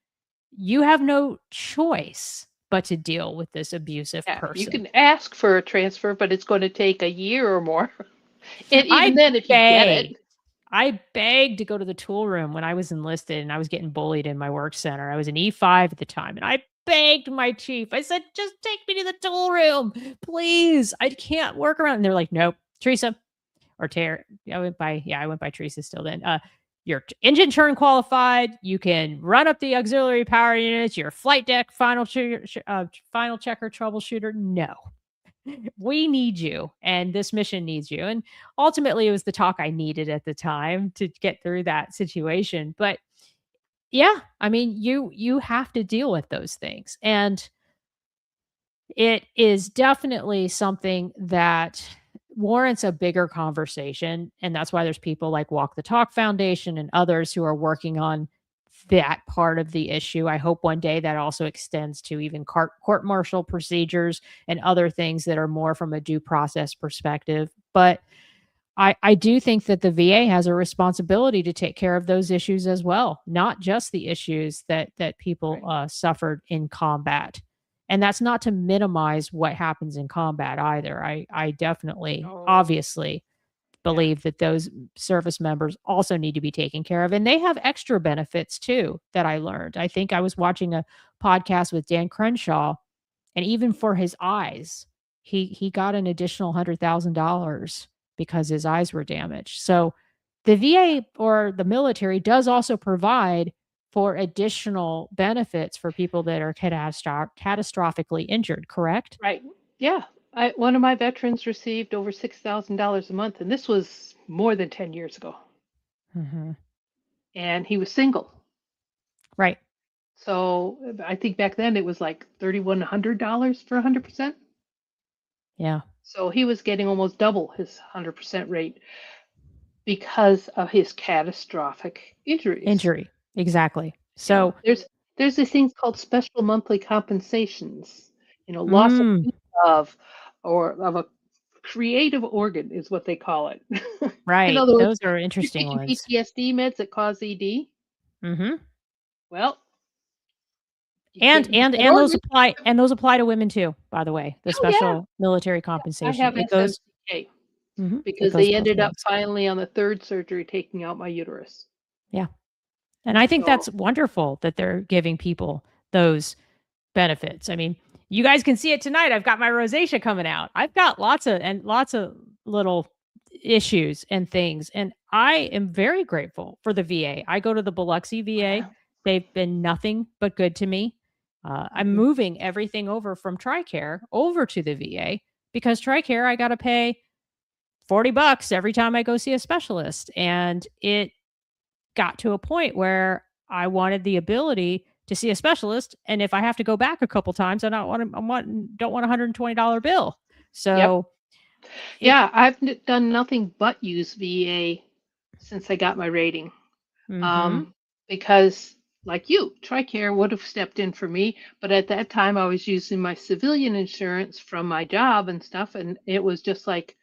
Speaker 1: you have no choice but to deal with this abusive person.
Speaker 2: You can ask for a transfer, but it's going to take a year or more. And
Speaker 1: I
Speaker 2: even then, if you get it,
Speaker 1: I begged to go to the tool room when I was enlisted and I was getting bullied in my work center. I was an E5 at the time, and I begged my chief. I said, just take me to the tool room, please. I can't work around. And they're like, nope, Teresa or Tara. I went by Teresa still then. You're engine turn qualified. You can run up the auxiliary power units. You're flight deck final checker troubleshooter. No. We need you, and this mission needs you. And ultimately, it was the talk I needed at the time to get through that situation. But yeah, I mean, you have to deal with those things, and it is definitely something that warrants a bigger conversation. And that's why there's people like Walk the Talk Foundation and others who are working on that part of the issue. I hope one day that also extends to even court-martial procedures and other things that are more from a due process perspective. But I do think that the VA has a responsibility to take care of those issues as well, not just the issues that people suffered in combat. And that's not to minimize what happens in combat either. I definitely, obviously, believe that those service members also need to be taken care of. And they have extra benefits too that I learned. I think I was watching a podcast with Dan Crenshaw, and even for his eyes, he got an additional $100,000 because his eyes were damaged. So the VA or the military does also provide for additional benefits for people that are catastrophically injured, correct?
Speaker 2: Right. Yeah. One of my veterans received over $6,000 a month, and this was more than 10 years ago.
Speaker 1: Mm-hmm.
Speaker 2: And he was single.
Speaker 1: Right.
Speaker 2: So I think back then it was like $3,100 for 100%.
Speaker 1: Yeah.
Speaker 2: So he was getting almost double his 100% rate because of his catastrophic injuries.
Speaker 1: Exactly. So
Speaker 2: there's these things called special monthly compensations. Loss of use of a creative organ is what they call it.
Speaker 1: Right.
Speaker 2: In other words,
Speaker 1: those are interesting
Speaker 2: you're
Speaker 1: ones.
Speaker 2: taking PTSD meds that cause ED.
Speaker 1: Mm-hmm.
Speaker 2: Well,
Speaker 1: and those apply to women too, by the way. The special military compensation.
Speaker 2: I have SMCK because they ended up finally on the third surgery taking out my uterus.
Speaker 1: Yeah. And I think that's wonderful that they're giving people those benefits. I mean, you guys can see it tonight. I've got my rosacea coming out. I've got lots of little issues and things. And I am very grateful for the VA. I go to the Biloxi VA. Wow. They've been nothing but good to me. I'm moving everything over from TRICARE over to the VA because TRICARE, I got to pay $40 every time I go see a specialist. And it got to a point where I wanted the ability to see a specialist. And if I have to go back a couple times, I don't want a $120 bill. So
Speaker 2: I've done nothing but use VA since I got my rating. Because like you, TRICARE would have stepped in for me. But at that time I was using my civilian insurance from my job and stuff. And it was just like,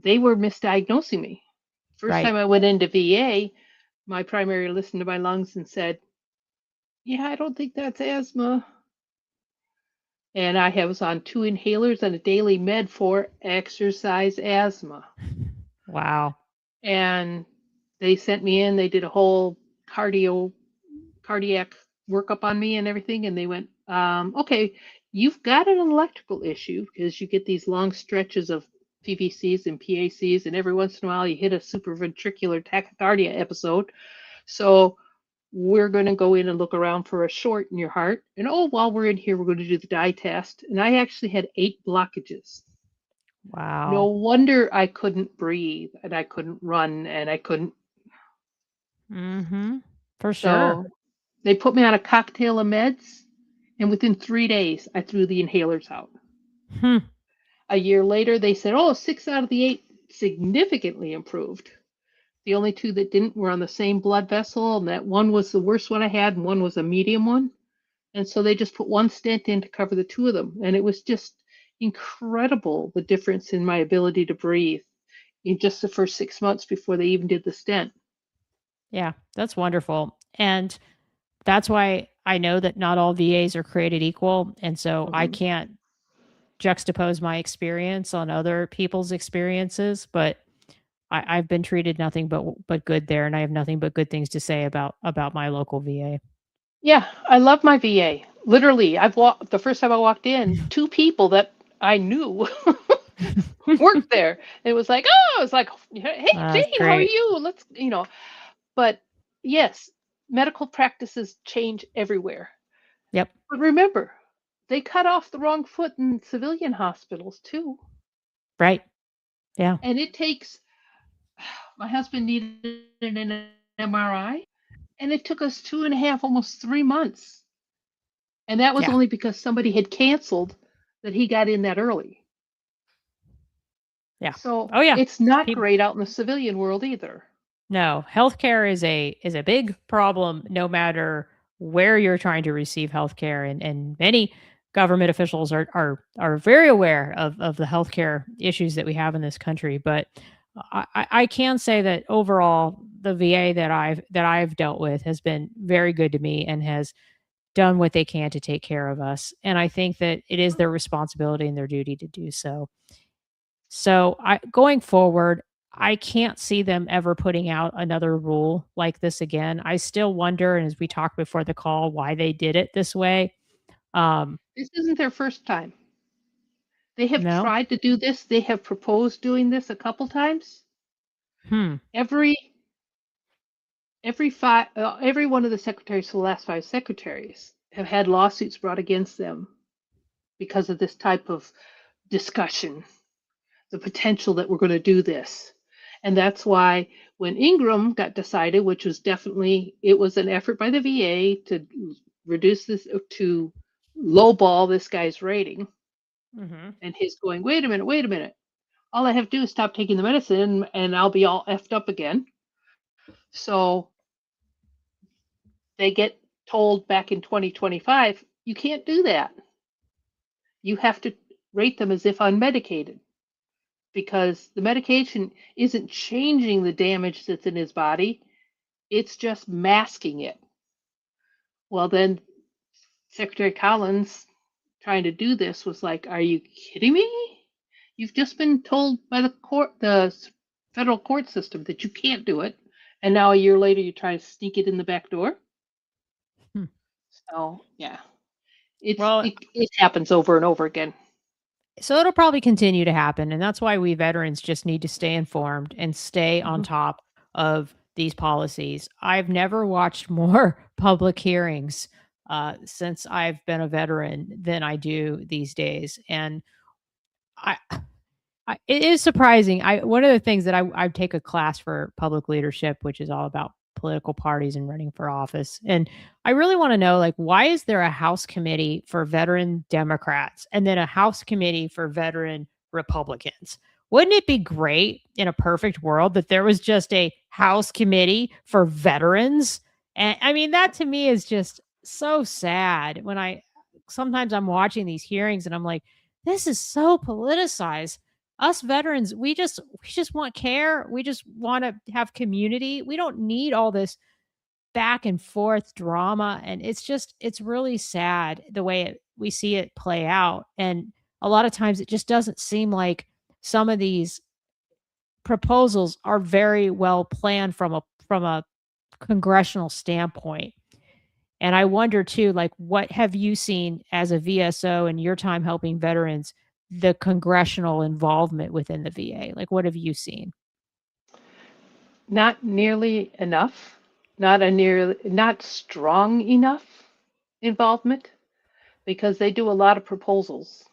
Speaker 2: they were misdiagnosing me. First time I went into VA, my primary listened to my lungs and said, yeah, I don't think that's asthma. And I was on 2 inhalers and a daily med for exercise asthma.
Speaker 1: Wow.
Speaker 2: And they sent me in, they did a whole cardiac workup on me and everything. And they went, okay, you've got an electrical issue because you get these long stretches of PVCs and PACs, and every once in a while you hit a supraventricular tachycardia episode. So we're going to go in and look around for a short in your heart. And while we're in here, we're going to do the dye test. And I actually had 8 blockages.
Speaker 1: Wow.
Speaker 2: No wonder I couldn't breathe and I couldn't run and I couldn't.
Speaker 1: Mm-hmm. For
Speaker 2: So
Speaker 1: sure.
Speaker 2: they put me on a cocktail of meds. And within 3 days, I threw the inhalers out.
Speaker 1: Hmm.
Speaker 2: A year later, they said, 6 out of the 8 significantly improved. The only 2 that didn't were on the same blood vessel, and that one was the worst one I had, and one was a medium one. And so they just put 1 stent in to cover the 2 of them. And it was just incredible, the difference in my ability to breathe in just the first 6 months before they even did the stent.
Speaker 1: Yeah, that's wonderful. And that's why I know that not all VAs are created equal. And so I can't juxtapose my experience on other people's experiences, but I've been treated nothing but good there, and I have nothing but good things to say about my local VA.
Speaker 2: Yeah, I love my VA. Literally, the first time I walked in, 2 people that I knew worked there. It was like, hey,
Speaker 1: That's
Speaker 2: Jane, how are
Speaker 1: great.
Speaker 2: you? But yes, medical practices change everywhere.
Speaker 1: Yep.
Speaker 2: But remember, they cut off the wrong foot in civilian hospitals too.
Speaker 1: Right. Yeah.
Speaker 2: And it takes, my husband needed an MRI, and it took us 2.5, almost 3 months. And that was
Speaker 1: Yeah.
Speaker 2: only because somebody had canceled that he got in that early.
Speaker 1: Yeah.
Speaker 2: So
Speaker 1: Oh yeah.
Speaker 2: it's not
Speaker 1: People,
Speaker 2: great out in the civilian world either.
Speaker 1: no, healthcare is a big problem no matter where you're trying to receive healthcare, and many government officials are very aware of the healthcare issues that we have in this country. But I can say that overall the VA that I've dealt with has been very good to me and has done what they can to take care of us. And I think that it is their responsibility and their duty to do so. So going forward, I can't see them ever putting out another rule like this again. I still wonder, and as we talked before the call, why they did it this way.
Speaker 2: This isn't their first time. They have
Speaker 1: No.
Speaker 2: tried to do this. They have proposed doing this a couple times.
Speaker 1: Hmm.
Speaker 2: Every every one of the secretaries for the last 5 secretaries have had lawsuits brought against them because of this type of discussion, the potential that we're going to do this. And that's why when Ingram got decided, which was it was an effort by the VA to reduce this, to lowball this guy's rating,
Speaker 1: Mm-hmm.
Speaker 2: and his going, wait a minute. All I have to do is stop taking the medicine and I'll be all effed up again. So they get told back in 2025, you can't do that. You have to rate them as if unmedicated, because the medication isn't changing the damage that's in his body, it's just masking it. Well, then Secretary Collins, trying to do this, was like, are you kidding me? You've just been told by the federal court system that you can't do it, and now a year later you try to sneak it in the back door.
Speaker 1: Hmm.
Speaker 2: So yeah,
Speaker 1: Well,
Speaker 2: it happens over and over again.
Speaker 1: so it'll probably continue to happen, and that's why we veterans just need to stay informed and stay on top of these policies. I've never watched more public hearings since I've been a veteran than I do these days, and I it is surprising. One of the things that I take a class for public leadership, which is all about political parties and running for office. And I really want to know, like, why is there a House committee for veteran Democrats and then a House committee for veteran Republicans? Wouldn't it be great in a perfect world that there was just a House committee for veterans? And I mean, that to me is just so sad when sometimes I'm watching these hearings and I'm like, this is so politicized. Us veterans, we just want care. We just want to have community. We don't need all this back and forth drama, and it's really sad the way we see it play out. And a lot of times it just doesn't seem like some of these proposals are very well planned from a congressional standpoint. And I wonder too, like, what have you seen as a VSO in your time helping veterans, the congressional involvement within the VA? Like, what have you seen?
Speaker 2: Not nearly enough, not strong enough involvement, because they do a lot of proposals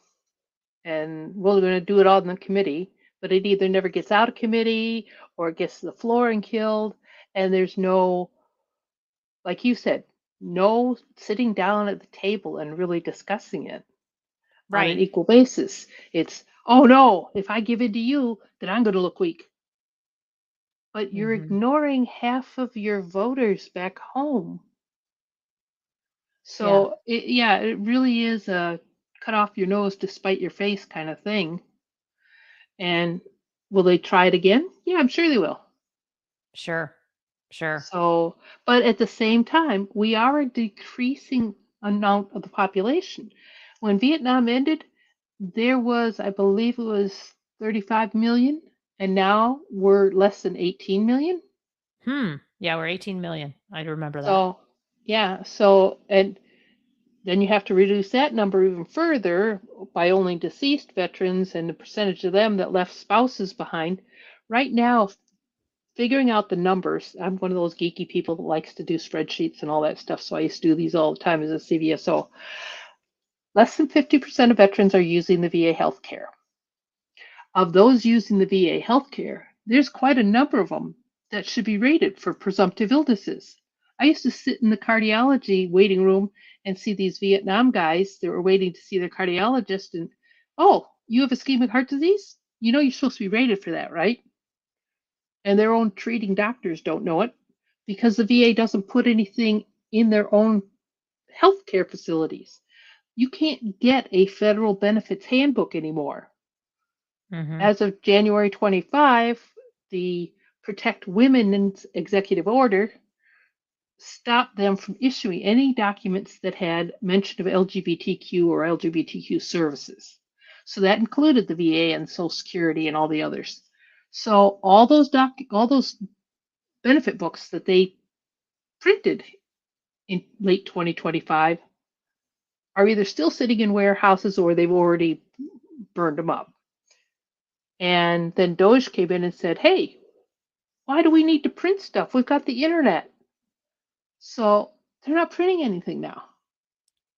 Speaker 2: and we're going to do it all in the committee, but it either never gets out of committee or it gets to the floor and killed. And there's no, like you said, no sitting down at the table and really discussing it on an
Speaker 1: Right.
Speaker 2: equal basis. It's, oh no, if I give in to you, then I'm going to look weak. But you're
Speaker 1: Mhm.
Speaker 2: ignoring half of your voters back home.
Speaker 1: Yeah.
Speaker 2: So it really is a cut off your nose to spite your face kind of thing. And will they try it again? Yeah, I'm sure they will.
Speaker 1: Sure. Sure.
Speaker 2: So, but at the same time, we are a decreasing amount of the population. When Vietnam ended, there was, I believe it was 35 million, and now we're less than 18 million.
Speaker 1: Yeah, we're 18 million. I remember that.
Speaker 2: So, yeah, so, and then you have to reduce that number even further by only deceased veterans and the percentage of them that left spouses behind. Right now, figuring out the numbers, I'm one of those geeky people that likes to do spreadsheets and all that stuff, so I used to do these all the time as a CVSO. Less than 50% of veterans are using the VA healthcare. Of those using the VA healthcare, there's quite a number of them that should be rated for presumptive illnesses. I used to sit in the cardiology waiting room and see these Vietnam guys that were waiting to see their cardiologist, and oh, you have ischemic heart disease? You know you're supposed to be rated for that, right? And their own treating doctors don't know it because the VA doesn't put anything in their own healthcare facilities. You can't get a federal benefits handbook anymore.
Speaker 1: Mhm.
Speaker 2: As of January 25, the Protect Women executive order stopped them from issuing any documents that had mention of LGBTQ or LGBTQ services. So that included the VA and Social Security and all the others. So all those benefit books that they printed in late 2025 are either still sitting in warehouses or they've already burned them up. And then Doge came in and said, hey, why do we need to print stuff? We've got the internet. So they're not printing anything now.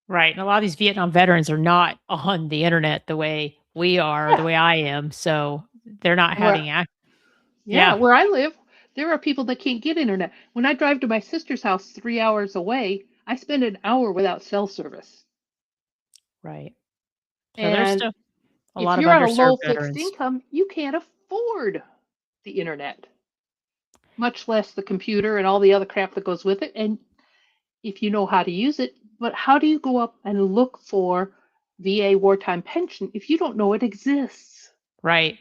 Speaker 1: Right. And a lot of these Vietnam veterans are not on the internet the way we are, the
Speaker 2: Yeah.
Speaker 1: way I am. So they're not
Speaker 2: Where,
Speaker 1: having
Speaker 2: yeah,
Speaker 1: yeah.
Speaker 2: where I live, there are people that can't get internet. When I drive to my sister's house 3 hours away, I spend an hour without cell service.
Speaker 1: Right. So there's
Speaker 2: And
Speaker 1: still a
Speaker 2: if
Speaker 1: lot of
Speaker 2: you're on a
Speaker 1: underserved
Speaker 2: low fixed
Speaker 1: veterans.
Speaker 2: income, you can't afford the internet, much less the computer and all the other crap that goes with it. And if you know how to use it, but how do you go up and look for VA wartime pension if you don't know it exists?
Speaker 1: Right.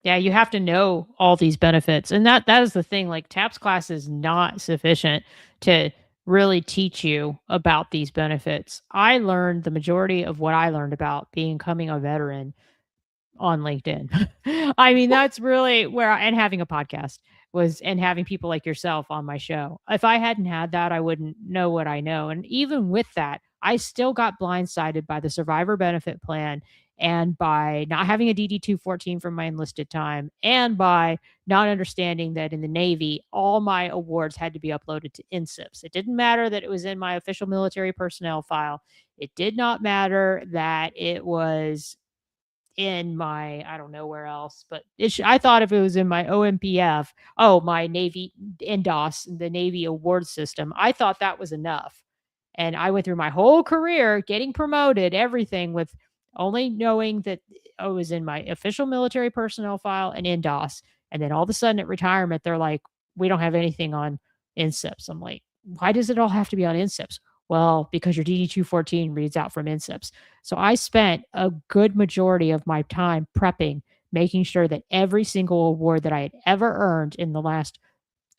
Speaker 1: Yeah, you have to know all these benefits. And that is the thing, like TAPS class is not sufficient to really teach you about these benefits. I learned the majority of what I learned about becoming a veteran on LinkedIn. I mean, that's really where and having a podcast was and having people like yourself on my show. If I hadn't had that, I wouldn't know what I know. And even with that, I still got blindsided by the survivor benefit plan and by not having a DD 214 from my enlisted time and by not understanding that in the Navy, all my awards had to be uploaded to INSIPs. It didn't matter that it was in my official military personnel file. It did not matter that it was in my I don't know where else, but I thought if it was in my OMPF, oh, my Navy NDOS, the Navy award system, I thought that was enough. And I went through my whole career getting promoted, everything with only knowing that I was in my official military personnel file and NDOS. And then all of a sudden at retirement, they're like, we don't have anything on INSIPs. I'm like, why does it all have to be on INSIPs? Well, because your DD 214 reads out from INSIPs. So I spent a good majority of my time prepping, making sure that every single award that I had ever earned in the last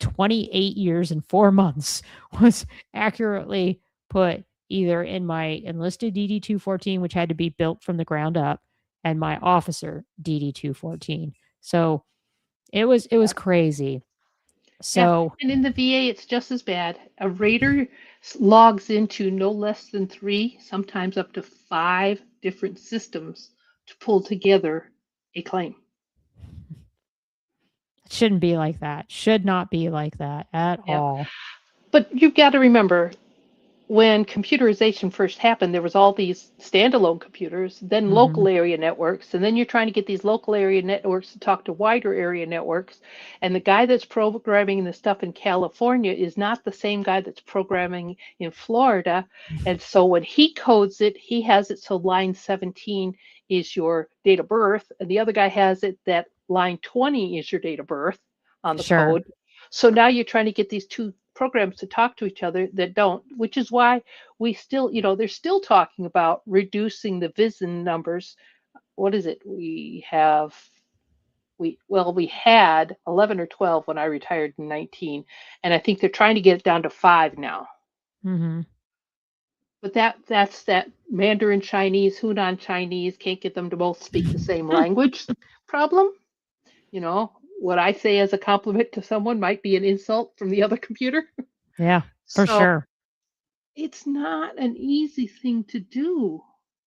Speaker 1: 28 years and 4 months was accurately put either in my enlisted DD 214, which had to be built from the ground up, and my officer DD 214. So it was crazy.
Speaker 2: Yeah,
Speaker 1: So
Speaker 2: and in the VA, it's just as bad. A rater logs into no less than 3, sometimes up to 5 different systems to pull together a claim.
Speaker 1: It shouldn't be like that. Should not be like that at all.
Speaker 2: But you've got to remember, when computerization first happened, there was all these standalone computers, then local area networks, and then you're trying to get these local area networks to talk to wider area networks. And the guy that's programming the stuff in California is not the same guy that's programming in Florida. And so when he codes it, he has it so line 17 is your date of birth, and the other guy has it that line 20 is your date of birth on the
Speaker 1: Sure.
Speaker 2: code. So now you're trying to get these two programs to talk to each other that don't, which is why we still, they're still talking about reducing the VISN numbers. What is it? We had 11 or 12 when I retired in 19, and I think they're trying to get it down to 5 now. But that's that Mandarin Chinese, Hunan Chinese, can't get them to both speak the same language problem. What I say as a compliment to someone might be an insult from the other computer.
Speaker 1: Yeah, for sure.
Speaker 2: It's not an easy thing to do.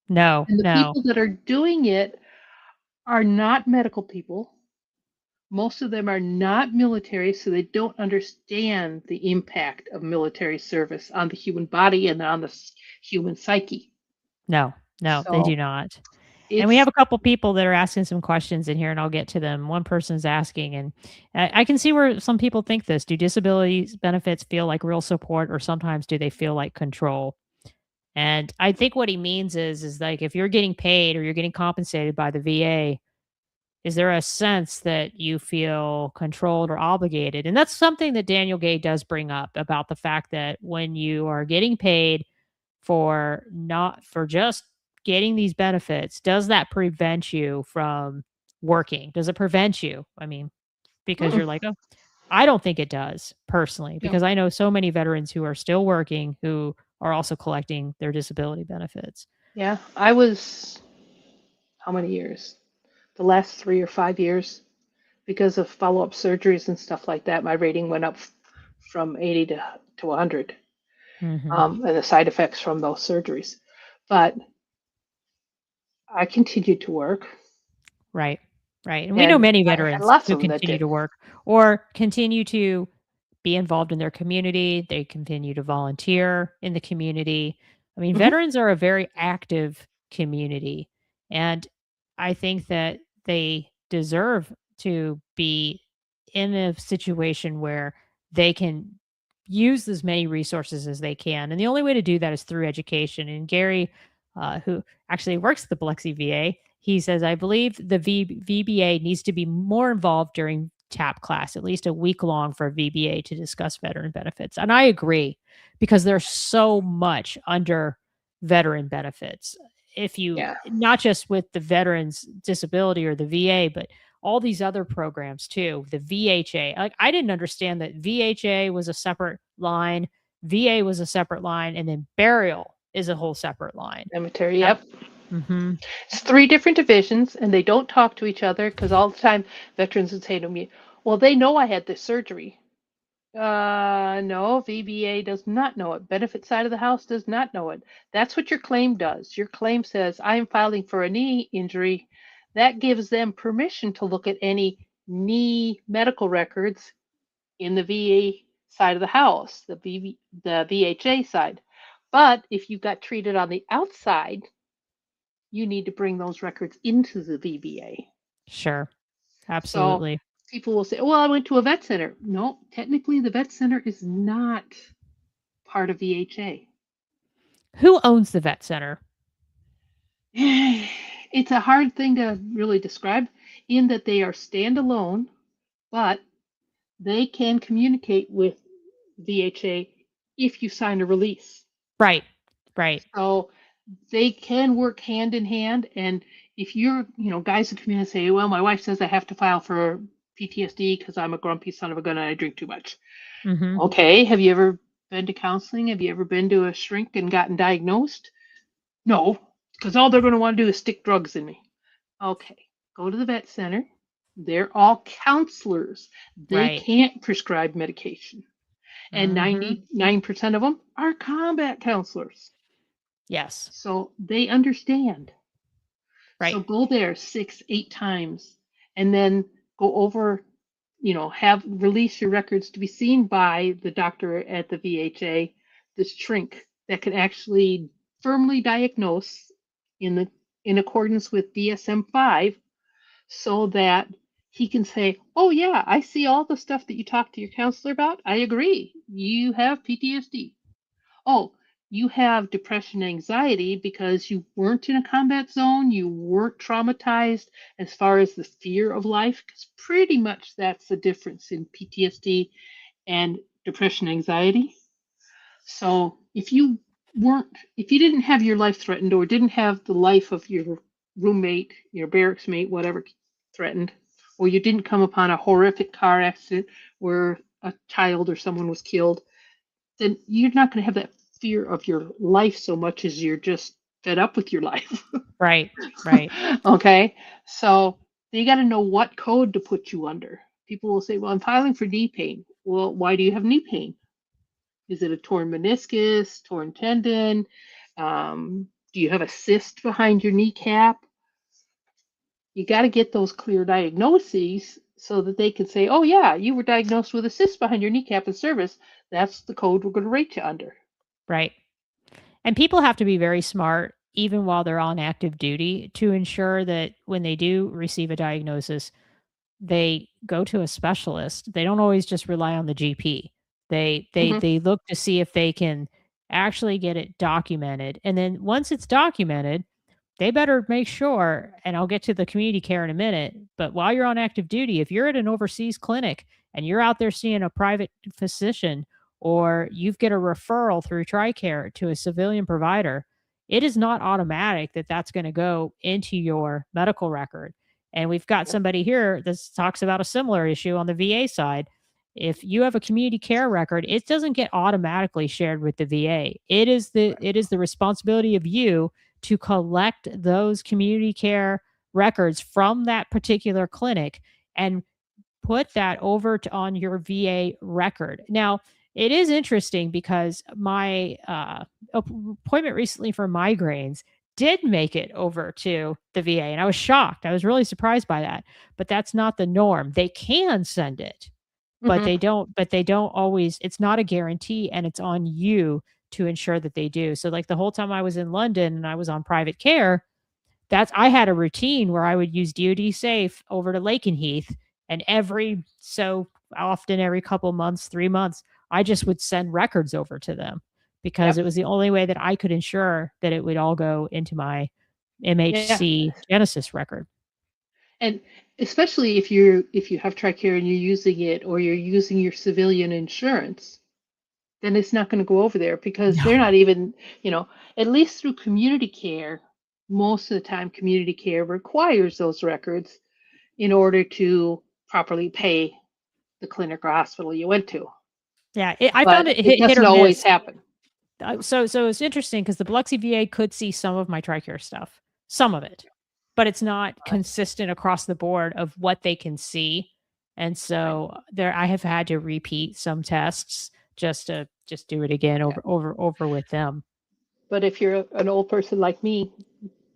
Speaker 1: No,
Speaker 2: And the
Speaker 1: no.
Speaker 2: people that are doing it are not medical people. Most of them are not military, so they don't understand the impact of military service on the human body and on the human psyche.
Speaker 1: No, they do not. And we have a couple people that are asking some questions in here, and I'll get to them. One person's asking, and I can see where some people think this. Do disability benefits feel like real support, or sometimes do they feel like control? And I think what he means is like if you're getting paid or you're getting compensated by the VA, is there a sense that you feel controlled or obligated? And that's something that Daniel Gay does bring up about the fact that when you are getting paid for just getting these benefits, does that prevent you from working? Does it prevent you? I mean, because you're like, oh, I don't think it does personally, because I know so many veterans who are still working who are also collecting their disability benefits.
Speaker 2: Yeah, I was, how many years? The last 3 or 5 years, because of follow-up surgeries and stuff like that, my rating went up from 80 to 100. And the side effects from those surgeries. But I continued to work.
Speaker 1: Right. And we know many veterans who continue to work or continue to be involved in their community. They continue to volunteer in the community. I mean, veterans are a very active community, and I think that they deserve to be in a situation where they can use as many resources as they can. And the only way to do that is through education. And Gary, who actually works at the Biloxi VA, he says, I believe the VBA needs to be more involved during TAP class, at least a week long for VBA to discuss veteran benefits. And I agree, because there's so much under veteran benefits. If you, not just with the veterans disability or the VA, but all these other programs too, the VHA. Like, I didn't understand that VHA was a separate line, VA was a separate line, and then burial is a whole separate line.
Speaker 2: Cemetery, yep. It's 3 different divisions, and they don't talk to each other, because all the time veterans would say to me, well, they know I had this surgery. No, VBA does not know it. Benefit side of the house does not know it. That's what your claim does. Your claim says, I am filing for a knee injury. That gives them permission to look at any knee medical records in the VA side of the house, the VHA side. But if you got treated on the outside, you need to bring those records into the VBA.
Speaker 1: Sure. Absolutely.
Speaker 2: So people will say, well, I went to a vet center. No, technically the vet center is not part of VHA.
Speaker 1: Who owns the vet center?
Speaker 2: It's a hard thing to really describe, in that they are standalone, but they can communicate with VHA if you sign a release.
Speaker 1: Right.
Speaker 2: So they can work hand in hand. And if you're, guys who come in and say, well, my wife says I have to file for PTSD because I'm a grumpy son of a gun and I drink too much. Okay, have you ever been to counseling? Have you ever been to a shrink and gotten diagnosed? No, because all they're going to want to do is stick drugs in me. Okay, go to the vet center. They're all counselors. They can't prescribe medication. And 99% of them are combat counselors.
Speaker 1: Yes.
Speaker 2: So they understand.
Speaker 1: Right.
Speaker 2: So go there 6-8 times and then go over, release your records to be seen by the doctor at the VHA, this shrink that can actually firmly diagnose in accordance with DSM-5, so that he can say, oh yeah, I see all the stuff that you talked to your counselor about. I agree. You have PTSD. Oh, you have depression, anxiety because you weren't in a combat zone. You weren't traumatized as far as the fear of life, because pretty much that's the difference in PTSD and depression, anxiety. So if you didn't have your life threatened, or didn't have the life of your roommate, your barracks mate, whatever, threatened, or you didn't come upon a horrific car accident where a child or someone was killed, then you're not going to have that fear of your life so much as you're just fed up with your life.
Speaker 1: Right.
Speaker 2: Okay. So you got to know what code to put you under. People will say, well, I'm filing for knee pain. Well, why do you have knee pain? Is it a torn meniscus, torn tendon? Do you have a cyst behind your kneecap? You got to get those clear diagnoses so that they can say, oh yeah, you were diagnosed with a cyst behind your kneecap in service. That's the code we're going to rate you under.
Speaker 1: Right. And people have to be very smart, even while they're on active duty, to ensure that when they do receive a diagnosis, they go to a specialist. They don't always just rely on the GP. They look to see if they can actually get it documented. And then once it's documented, they better make sure, and I'll get to the community care in a minute, but while you're on active duty, if you're at an overseas clinic and you're out there seeing a private physician, or you get a referral through TRICARE to a civilian provider, it is not automatic that that's going to go into your medical record. And we've got somebody here that talks about a similar issue on the VA side. If you have a community care record, it doesn't get automatically shared with the VA. It is the responsibility of you to collect those community care records from that particular clinic and put that over on your VA record. Now, it is interesting because my appointment recently for migraines did make it over to the VA, and I was shocked. I was really surprised by that. But that's not the norm. They can send it, but they don't. But they don't always. It's not a guarantee, and it's on you to ensure that they do. So, like the whole time I was in London and I was on private care, I had a routine where I would use DoD Safe over to Lakenheath, and every so often, every couple months, 3 months, I just would send records over to them because it was the only way that I could ensure that it would all go into my MHC Genesis record.
Speaker 2: And especially if you have TRICARE and you're using it, or you're using your civilian insurance, then it's not going to go over there, because they're not even, at least through community care, most of the time community care requires those records in order to properly pay the clinic or hospital you went to.
Speaker 1: Yeah, I found it hit or miss.
Speaker 2: Doesn't always happen.
Speaker 1: So it's interesting because the Biloxi VA could see some of my TRICARE stuff, some of it, but it's not consistent across the board of what they can see. And so I have had to repeat some tests just to do it again over with them.
Speaker 2: But if you're an old person like me,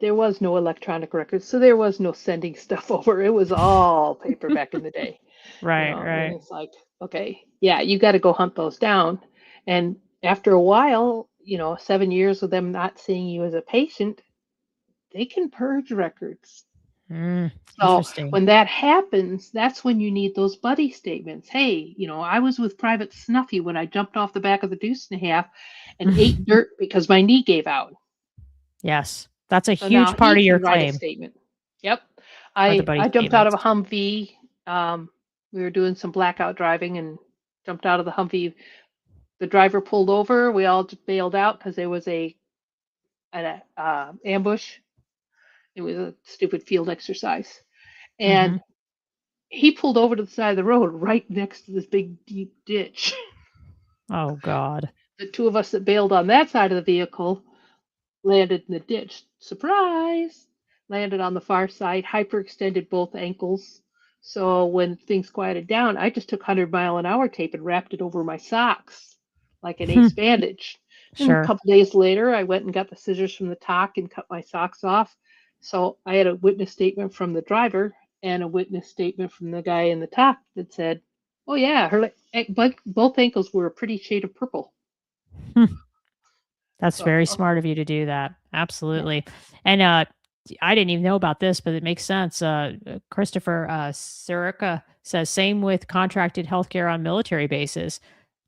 Speaker 2: there was no electronic records, so there was no sending stuff over. It was all paper back in the day.
Speaker 1: Right.
Speaker 2: And it's like, okay, yeah, you got to go hunt those down. And after a while, 7 years of them not seeing you as a patient, they can purge records. So when that happens, that's when you need those buddy statements. Hey, I was with Private Snuffy when I jumped off the back of the Deuce and a Half and ate dirt because my knee gave out.
Speaker 1: Yes, that's a huge part of your claim.
Speaker 2: Statement. Yep. I jumped out of a Humvee. We were doing some blackout driving and jumped out of the Humvee. The driver pulled over. We all bailed out because there was an ambush. It was a stupid field exercise. And he pulled over to the side of the road right next to this big, deep ditch.
Speaker 1: Oh, God.
Speaker 2: The two of us that bailed on that side of the vehicle landed in the ditch. Surprise! Landed on the far side, hyperextended both ankles, So when things quieted down, I just took 100-mile-an-hour tape and wrapped it over my socks like an ace bandage. And a
Speaker 1: Sure.
Speaker 2: couple days later, I went and got the scissors from the talk and cut my socks off. So I had a witness statement from the driver and a witness statement from the guy in the talk that said, "Oh yeah, her both ankles were a pretty shade of purple."
Speaker 1: That's
Speaker 2: So
Speaker 1: very
Speaker 2: okay,
Speaker 1: smart of you to do that.
Speaker 2: yeah.
Speaker 1: Absolutely. And I didn't even know about this, but it makes sense. Christopher Sirica says same with contracted healthcare on military bases.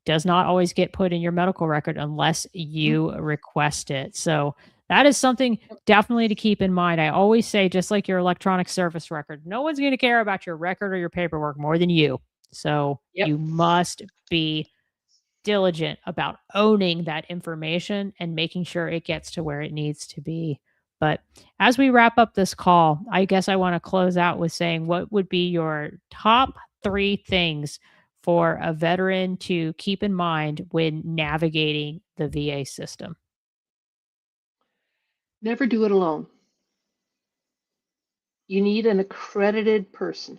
Speaker 1: Does not always get put in your medical record unless
Speaker 2: Mhm.
Speaker 1: you request it. So that is something definitely to keep in mind. I always say, just like your electronic service record, no one's going to care about your record or your paperwork more than you. So
Speaker 2: Yep.
Speaker 1: you must be diligent about owning that information and making sure it gets to where it needs to be. But as we wrap up this call, I guess I want to close out with saying, what would be your top 3 things for a veteran to keep in mind when navigating the VA system?
Speaker 2: Never do it alone. You need an accredited person,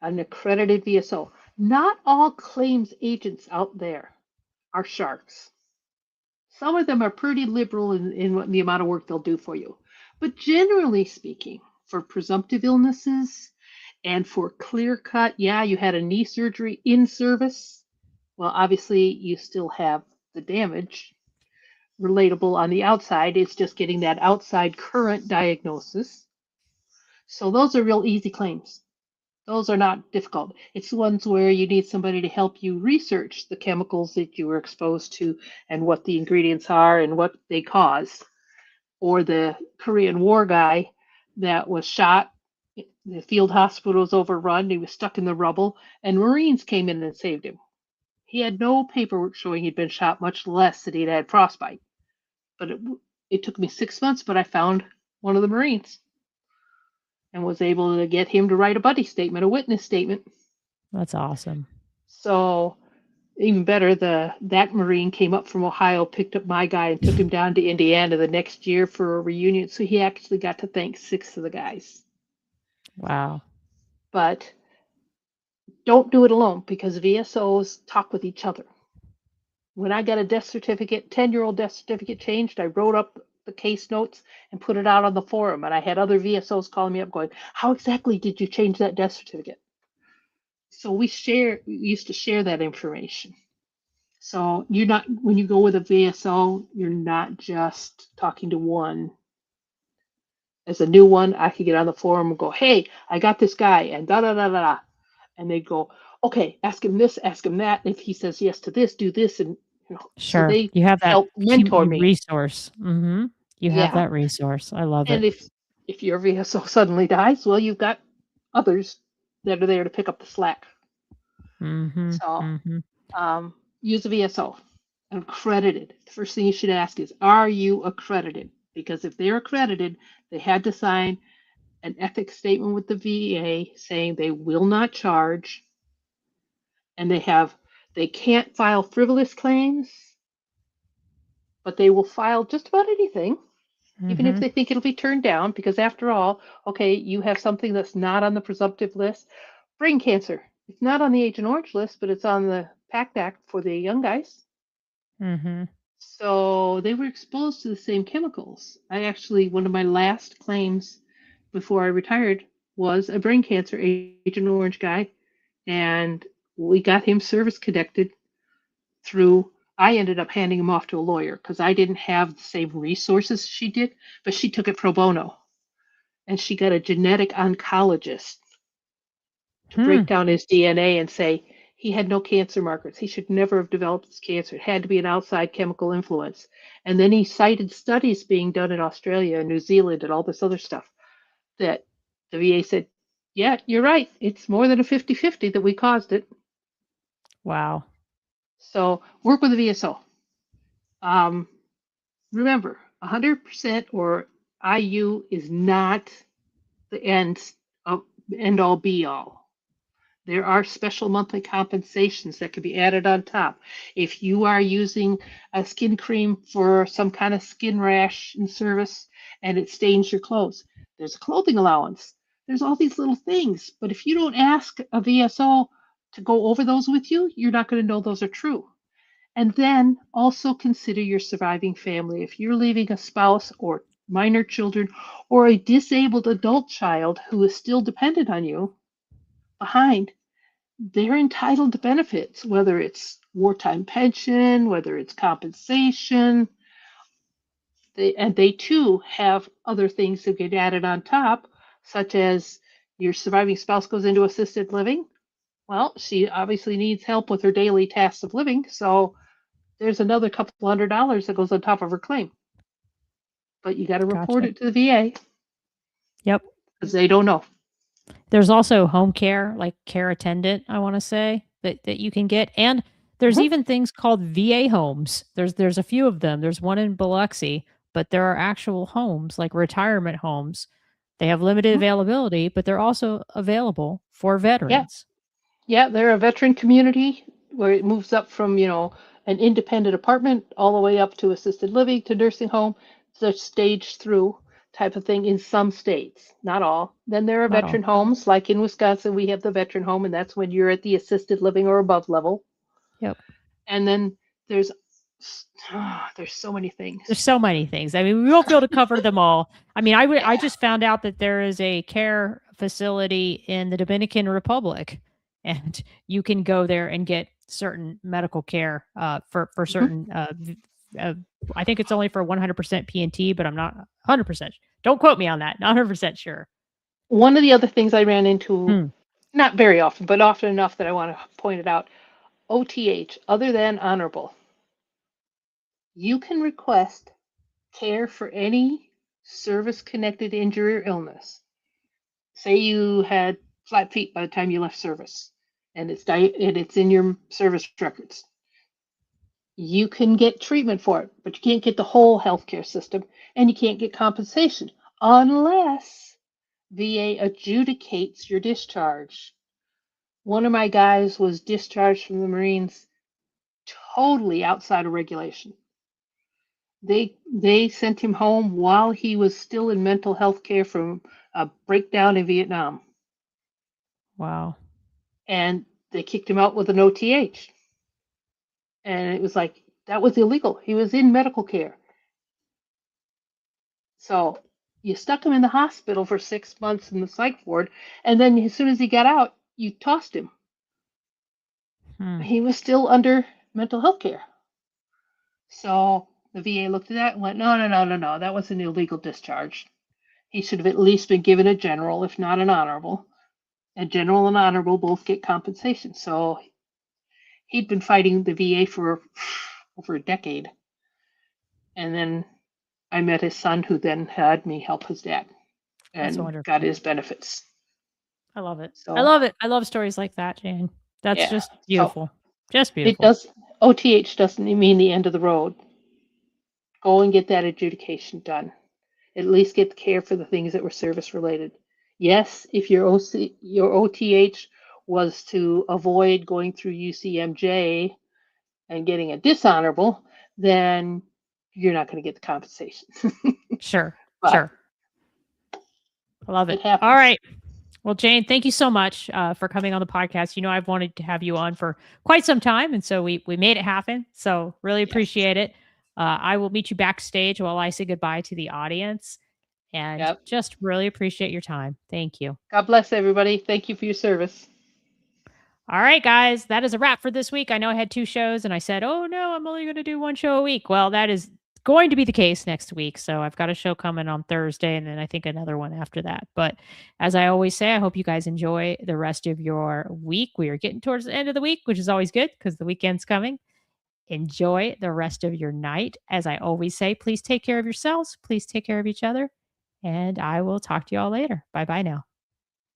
Speaker 2: an accredited VSO. Not all claims agents out there are sharks. Some of them are pretty liberal in the amount of work they'll do for you. But generally speaking, for presumptive illnesses and for clear cut, yeah, you had a knee surgery in service. Well, obviously, you still have the damage relatable on the outside. It's just getting that outside current diagnosis. So those are real easy claims. Those are not difficult. It's the ones where you need somebody to help you research the chemicals that you were exposed to and what the ingredients are and what they cause. Or the Korean War guy that was shot, the field hospital was overrun, he was stuck in the rubble, and Marines came in and saved him. He had no paperwork showing he'd been shot, much less that he'd had frostbite. But it took me 6 months, but I found one of the Marines and was able to get him to write a buddy statement, a witness statement.
Speaker 1: That's awesome.
Speaker 2: So even better, that Marine came up from Ohio, picked up my guy, and took him down to Indiana the next year for a reunion. So he actually got to thank 6 of the guys.
Speaker 1: Wow.
Speaker 2: But don't do it alone because VSOs talk with each other. When I got a death certificate, 10-year-old death certificate changed, I wrote up the case notes and put it out on the forum. And I had other VSOs calling me up going, "How exactly did you change that death certificate?" So we used to share that information. So you're not, when you go with a VSO, you're not just talking to one. As a new one, I could get on the forum and go, "Hey, I got this guy," and da da da da da. And they go, "Okay, ask him this, ask him that. If he says yes to this, do this." And so
Speaker 1: Sure.
Speaker 2: they
Speaker 1: You have that
Speaker 2: help mentor me.
Speaker 1: resource. You have
Speaker 2: Yeah.
Speaker 1: that resource. I love
Speaker 2: And
Speaker 1: it.
Speaker 2: if your VSO suddenly dies, well, you've got others that are there to pick up the slack.
Speaker 1: Mhm.
Speaker 2: So
Speaker 1: Mhm.
Speaker 2: use a VSO. Accredited. The first thing you should ask is, are you accredited? Because if they're accredited, they had to sign an ethics statement with the VA saying they will not charge, and they can't file frivolous claims, but they will file just about anything, even if
Speaker 1: Mhm.
Speaker 2: they think it'll be turned down, because after all, okay, you have something that's not on the presumptive list. Brain cancer. It's not on the Agent Orange list, but it's on the PACT Act for the young guys.
Speaker 1: Mhm.
Speaker 2: So they were exposed to the same chemicals. One of my last claims before I retired was a brain cancer Agent Orange guy, and we got him service connected through. I ended up handing him off to a lawyer because I didn't have the same resources she did, but she took it pro bono, and she got a genetic oncologist to
Speaker 1: Hmm.
Speaker 2: break down his DNA and say he had no cancer markers. He should never have developed this cancer. It had to be an outside chemical influence. And then he cited studies being done in Australia and New Zealand and all this other stuff that the VA said, yeah, you're right. It's more than a 50-50 that we caused it.
Speaker 1: Wow.
Speaker 2: So work with a VSO. Remember, 100% or IU is not the end all be all. There are special monthly compensations that can be added on top. If you are using a skin cream for some kind of skin rash in service and it stains your clothes, there's a clothing allowance. There's all these little things. But if you don't ask a VSO to go over those with you, you're not going to know those are true. And then also consider your surviving family. If you're leaving a spouse or minor children or a disabled adult child who is still dependent on you behind, they're entitled to benefits, whether it's wartime pension, whether it's compensation. They too have other things that get added on top, such as your surviving spouse goes into assisted living. Well, she obviously needs help with her daily tasks of living, so there's another couple $100 that goes on top of her claim. But you got to report it to the VA.
Speaker 1: Yep.
Speaker 2: Because they don't know.
Speaker 1: There's also home care, like care attendant, I want to say, that you can get. And there's even things called VA homes. There's a few of them. There's one in Biloxi, but there are actual homes, like retirement homes. They have limited availability, but they're also available for veterans.
Speaker 2: Yeah, they're a veteran community where it moves up from, an independent apartment all the way up to assisted living to nursing home. So stage through type of thing in some states, not all. Then there are veteran homes, like in Wisconsin, we have the veteran home, and that's when you're at the assisted living or above level.
Speaker 1: Yep.
Speaker 2: And then there's so many things.
Speaker 1: There's so many things. I mean, we won't be able to cover them all. I mean, I just found out that there is a care facility in the Dominican Republic, and you can go there and get certain medical care for certain. I think it's only for 100% P&T, but I'm not 100%. Don't quote me on that. Not 100% sure.
Speaker 2: One of the other things I ran into, not very often, but often enough that I want to point it out, OTH, other than honorable. You can request care for any service-connected injury or illness. Say you had flat feet by the time you left service, and it's in your service records. You can get treatment for it, but you can't get the whole healthcare system, and you can't get compensation unless VA adjudicates your discharge. One of my guys was discharged from the Marines totally outside of regulation. They sent him home while he was still in mental health care from a breakdown in Vietnam.
Speaker 1: Wow.
Speaker 2: And they kicked him out with an OTH. And it was like, that was illegal. He was in medical care. So you stuck him in the hospital for 6 months in the psych ward, and then as soon as he got out, you tossed him. He was still under mental health care. So the VA looked at that and went, no, that was an illegal discharge. He should have at least been given a general, if not an honorable. A general and honorable both get compensation. So he'd been fighting the VA for over a decade. And then I met his son, who then had me help his dad and got his benefits.
Speaker 1: I love it. So, I love it. I love stories like that, Jane. That's just beautiful. Just beautiful.
Speaker 2: OTH doesn't mean the end of the road. Go and get that adjudication done. At least get the care for the things that were service related. Yes, if your OTH was to avoid going through UCMJ and getting a dishonorable, then you're not going to get the compensation.
Speaker 1: Sure. I love it. All right. Well, Jane, thank you so much for coming on the podcast. You know, I've wanted to have you on for quite some time, and so we made it happen. So really appreciate it. I will meet you backstage while I say goodbye to the audience, and just really appreciate your time. Thank you.
Speaker 2: God bless everybody. Thank you for your service.
Speaker 1: All right, guys, that is a wrap for this week. I know I had 2 shows, and I said, oh, no, I'm only going to do 1 show a week. Well, that is going to be the case next week. So I've got a show coming on Thursday, and then I think another one after that. But as I always say, I hope you guys enjoy the rest of your week. We are getting towards the end of the week, which is always good because the weekend's coming. Enjoy the rest of your night. As I always say, please take care of yourselves. Please take care of each other. And I will talk to you all later. Bye-bye now.